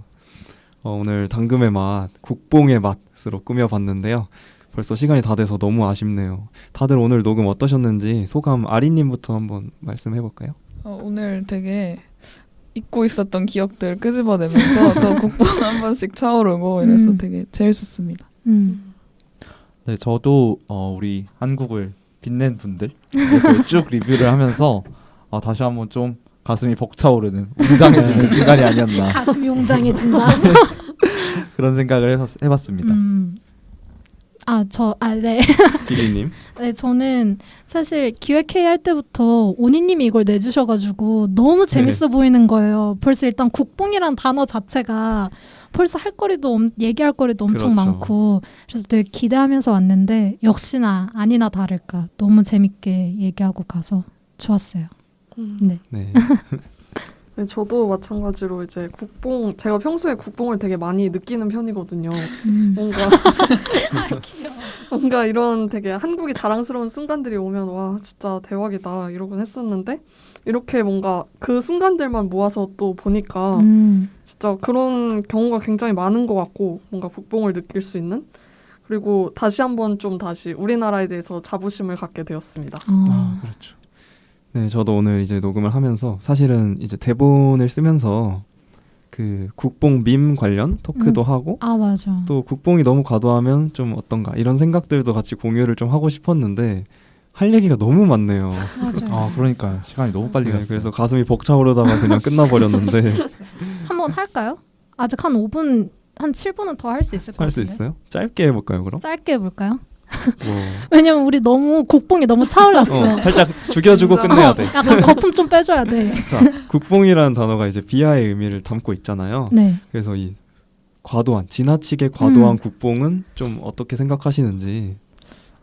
[SPEAKER 4] 오늘 당금의 맛, 국뽕의 맛으로 꾸며봤는데요. 벌써 시간이 다 돼서 너무 아쉽네요. 다들 오늘 녹음 어떠셨는지 소감 아리님부터 한번 말씀해볼까요?
[SPEAKER 3] 오늘 되게 잊고 있었던 기억들 끄집어내면서 또 국뽕 한 번씩 차오르고 이래서 되게 재밌었습니다.
[SPEAKER 5] 네, 저도 우리 한국을 빛낸 분들 이렇게 쭉 리뷰를 하면서 다시 한번 좀 가슴이 벅차오르는 웅장해지는 순간이 아니었나
[SPEAKER 2] 가슴이 웅장해진다.
[SPEAKER 5] 그런 생각을 해봤습니다.
[SPEAKER 2] 네.
[SPEAKER 4] 디디님.
[SPEAKER 2] 네, 저는 사실 기획회의 할 때부터 오니님이 이걸 내주셔가지고 너무 재밌어 보이는 거예요. 벌써 일단 국뽕이란 단어 자체가 벌써 얘기할 거리도 엄청
[SPEAKER 4] 그렇죠.
[SPEAKER 2] 많고 그래서 되게 기대하면서 왔는데 역시나 아니나 다를까 너무 재밌게 얘기하고 가서 좋았어요. 네.
[SPEAKER 4] 네.
[SPEAKER 1] 네, 저도 마찬가지로 이제 국뽕, 제가 평소에 국뽕을 되게 많이 느끼는 편이거든요. 뭔가 뭔가 이런 되게 한국이 자랑스러운 순간들이 오면 와 진짜 대박이다 이러곤 했었는데 이렇게 뭔가 그 순간들만 모아서 또 보니까 진짜 그런 경우가 굉장히 많은 것 같고 뭔가 국뽕을 느낄 수 있는 그리고 다시 한번 좀 다시 우리나라에 대해서 자부심을 갖게 되었습니다.
[SPEAKER 4] 그렇죠. 네, 저도 오늘 이제 녹음을 하면서 사실은 이제 대본을 쓰면서 그 국뽕 밈 관련 토크도 하고
[SPEAKER 2] 아 맞아.
[SPEAKER 4] 또 국뽕이 너무 과도하면 좀 어떤가 이런 생각들도 같이 공유를 좀 하고 싶었는데 할 얘기가 너무 많네요.
[SPEAKER 2] 맞아요.
[SPEAKER 5] 아 그러니까 시간이 너무 빨리
[SPEAKER 4] 네,
[SPEAKER 5] 갔어요.
[SPEAKER 4] 그래서 가슴이 벅차오르다가 그냥 끝나버렸는데
[SPEAKER 2] 한번 할까요? 아직 한 5분, 한 7분은 더 할 수 있을 것
[SPEAKER 4] 할 수
[SPEAKER 2] 같은데.
[SPEAKER 4] 있어요? 짧게 해볼까요 그럼?
[SPEAKER 2] 짧게 해볼까요?
[SPEAKER 4] 뭐,
[SPEAKER 2] 왜냐면 우리 너무 국뽕이 너무 차올랐어.
[SPEAKER 4] 살짝 죽여주고
[SPEAKER 1] 진짜.
[SPEAKER 4] 끝내야 돼.
[SPEAKER 2] 약간 거품 좀 빼줘야 돼.
[SPEAKER 4] 자, 국뽕이라는 단어가 이제 비하의 의미를 담고 있잖아요.
[SPEAKER 2] 네.
[SPEAKER 4] 그래서 이 과도한, 지나치게 과도한 국뽕은 좀 어떻게 생각하시는지.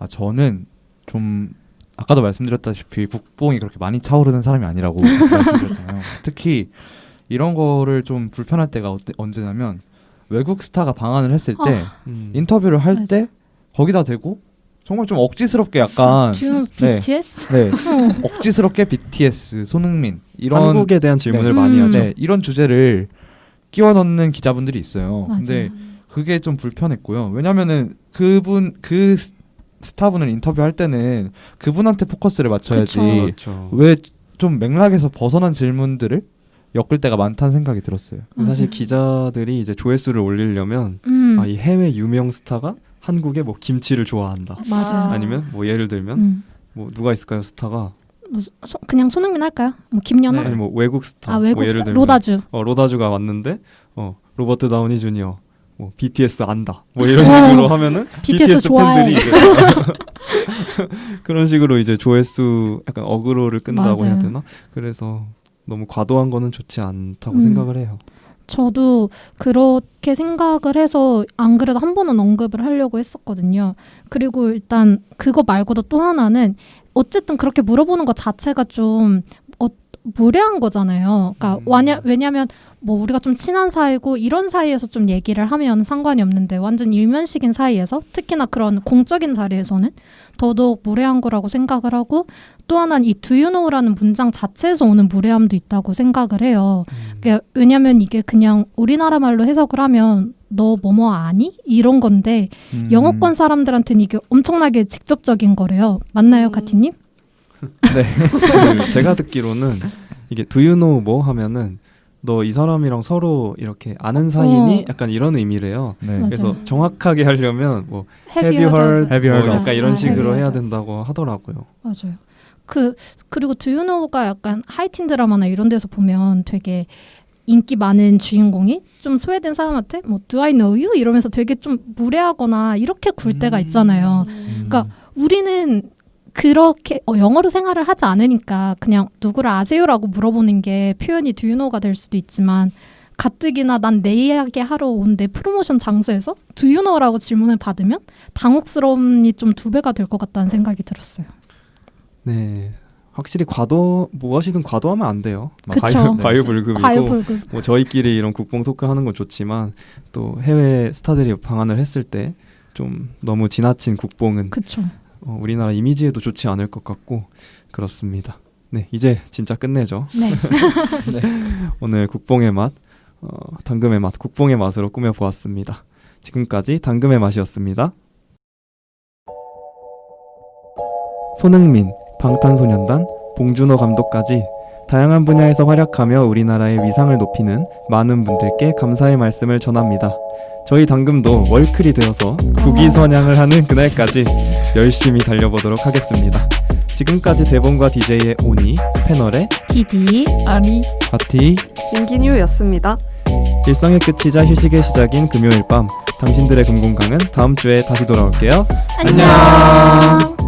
[SPEAKER 5] 아 저는 좀 아까도 말씀드렸다시피 국뽕이 그렇게 많이 차오르는 사람이 아니라고 말씀드렸잖아요. 특히 이런 거를 좀 불편할 때가 언제냐면 외국 스타가 방한을 했을 때 인터뷰를 할
[SPEAKER 2] 맞아.
[SPEAKER 5] 때 거기다 대고 정말 좀 억지스럽게 약간
[SPEAKER 2] 듀노
[SPEAKER 5] 네.
[SPEAKER 2] BTS?
[SPEAKER 5] 네 억지스럽게 BTS, 손흥민 이런
[SPEAKER 4] 한국에 대한 질문을
[SPEAKER 5] 네.
[SPEAKER 4] 많이 하죠.
[SPEAKER 5] 네, 이런 주제를 끼워 넣는 기자분들이 있어요.
[SPEAKER 2] 맞아요.
[SPEAKER 5] 근데 그게 좀 불편했고요. 왜냐면은 그 스타분을 인터뷰할 때는 그분한테 포커스를 맞춰야지.
[SPEAKER 2] 그쵸.
[SPEAKER 4] 그렇죠.
[SPEAKER 5] 왜 좀 맥락에서 벗어난 질문들을 엮을 때가 많다는 생각이 들었어요.
[SPEAKER 4] 사실
[SPEAKER 2] 맞아요.
[SPEAKER 4] 기자들이 이제 조회수를 올리려면 이 해외 유명 스타가 한국에 뭐 김치를 좋아한다.
[SPEAKER 2] 맞아요.
[SPEAKER 4] 아니면 뭐 예를 들면 뭐 누가 있을까요 스타가?
[SPEAKER 2] 뭐 그냥 손흥민 할까요? 뭐 김연아?
[SPEAKER 4] 아니 뭐 외국 스타.
[SPEAKER 2] 아 외국
[SPEAKER 4] 뭐 예를
[SPEAKER 2] 스타?
[SPEAKER 4] 들면
[SPEAKER 2] 로다주.
[SPEAKER 4] 로다주가 왔는데 로버트 다우니 주니어 뭐 BTS 안다. 뭐 이런 식으로 하면은
[SPEAKER 2] BTS 좋아해.
[SPEAKER 4] 팬들이 이제 그런 식으로 이제 조회수 약간 어그로를 끈다고 해야
[SPEAKER 2] 맞아요.
[SPEAKER 4] 되나? 그래서 너무 과도한 거는 좋지 않다고 생각을 해요.
[SPEAKER 2] 저도 그렇게 생각을 해서 안 그래도 한 번은 언급을 하려고 했었거든요. 그리고 일단 그거 말고도 또 하나는 어쨌든 그렇게 물어보는 것 자체가 좀 무례한 거잖아요. 그러니까 왜냐면 뭐 우리가 좀 친한 사이고 이런 사이에서 좀 얘기를 하면 상관이 없는데 완전 일면식인 사이에서 특히나 그런 공적인 자리에서는 더더욱 무례한 거라고 생각을 하고 또 하나는 이 do you know라는 문장 자체에서 오는 무례함도 있다고 생각을 해요. 그러니까 왜냐면 이게 그냥 우리나라 말로 해석을 하면 너 뭐뭐 아니? 이런 건데 영어권 사람들한테는 이게 엄청나게 직접적인 거래요. 맞나요, 가티님?
[SPEAKER 5] 네.
[SPEAKER 4] 제가 듣기로는 이게 do you know 뭐 하면은 너 이 사람이랑 서로 이렇게 아는 사이니? 약간 이런 의미래요.
[SPEAKER 5] 네.
[SPEAKER 2] 맞아.
[SPEAKER 4] 그래서 정확하게 하려면 뭐
[SPEAKER 2] Have
[SPEAKER 4] have you heard?
[SPEAKER 5] Have you heard
[SPEAKER 4] 뭐
[SPEAKER 5] of?
[SPEAKER 4] 약간 이런 식으로
[SPEAKER 2] have you
[SPEAKER 4] 해야
[SPEAKER 2] heard?
[SPEAKER 4] 된다고 하더라고요.
[SPEAKER 2] 맞아요. 그리고 do you know가 약간 하이틴 드라마나 이런 데서 보면 되게 인기 많은 주인공이 좀 소외된 사람한테 뭐 do I know you? 이러면서 되게 좀 무례하거나 이렇게 굴 때가 있잖아요. 그러니까 우리는 그렇게 영어로 생활을 하지 않으니까 그냥 누구를 아세요라고 물어보는 게 표현이 do you know가 될 수도 있지만 가뜩이나 난 내 이야기 하러 온 내 프로모션 장소에서 do you know라고 질문을 받으면 당혹스러움이 좀 2배가 될 것 같다는 생각이 들었어요.
[SPEAKER 4] 네. 확실히 무엇이든 과도하면 안 돼요.
[SPEAKER 2] 그쵸.
[SPEAKER 4] 과유불급이고
[SPEAKER 2] 과유불급.
[SPEAKER 4] 뭐 저희끼리 이런 국뽕 토크 하는 건 좋지만 또 해외 스타들이 방한을 했을 때 좀 너무 지나친 국뽕은
[SPEAKER 2] 그쵸.
[SPEAKER 4] 우리나라 이미지에도 좋지 않을 것 같고 그렇습니다. 네, 이제 진짜 끝내죠.
[SPEAKER 2] 네.
[SPEAKER 4] 오늘 국뽕의 맛, 당금의 맛, 국뽕의 맛으로 꾸며보았습니다. 지금까지 당금의 맛이었습니다. 손흥민, 방탄소년단, 봉준호 감독까지 다양한 분야에서 활약하며 우리나라의 위상을 높이는 많은 분들께 감사의 말씀을 전합니다. 저희 당금도 월클이 되어서 국위선양을 하는 그날까지 열심히 달려보도록 하겠습니다. 지금까지 대본과 DJ의 오니, 패널의
[SPEAKER 2] 디디.
[SPEAKER 3] 아리
[SPEAKER 5] 파티
[SPEAKER 1] 임기뉴였습니다.
[SPEAKER 4] 일상의 끝이자 휴식의 시작인 금요일 밤 당신들의 금공강은 다음 주에 다시 돌아올게요.
[SPEAKER 2] 안녕.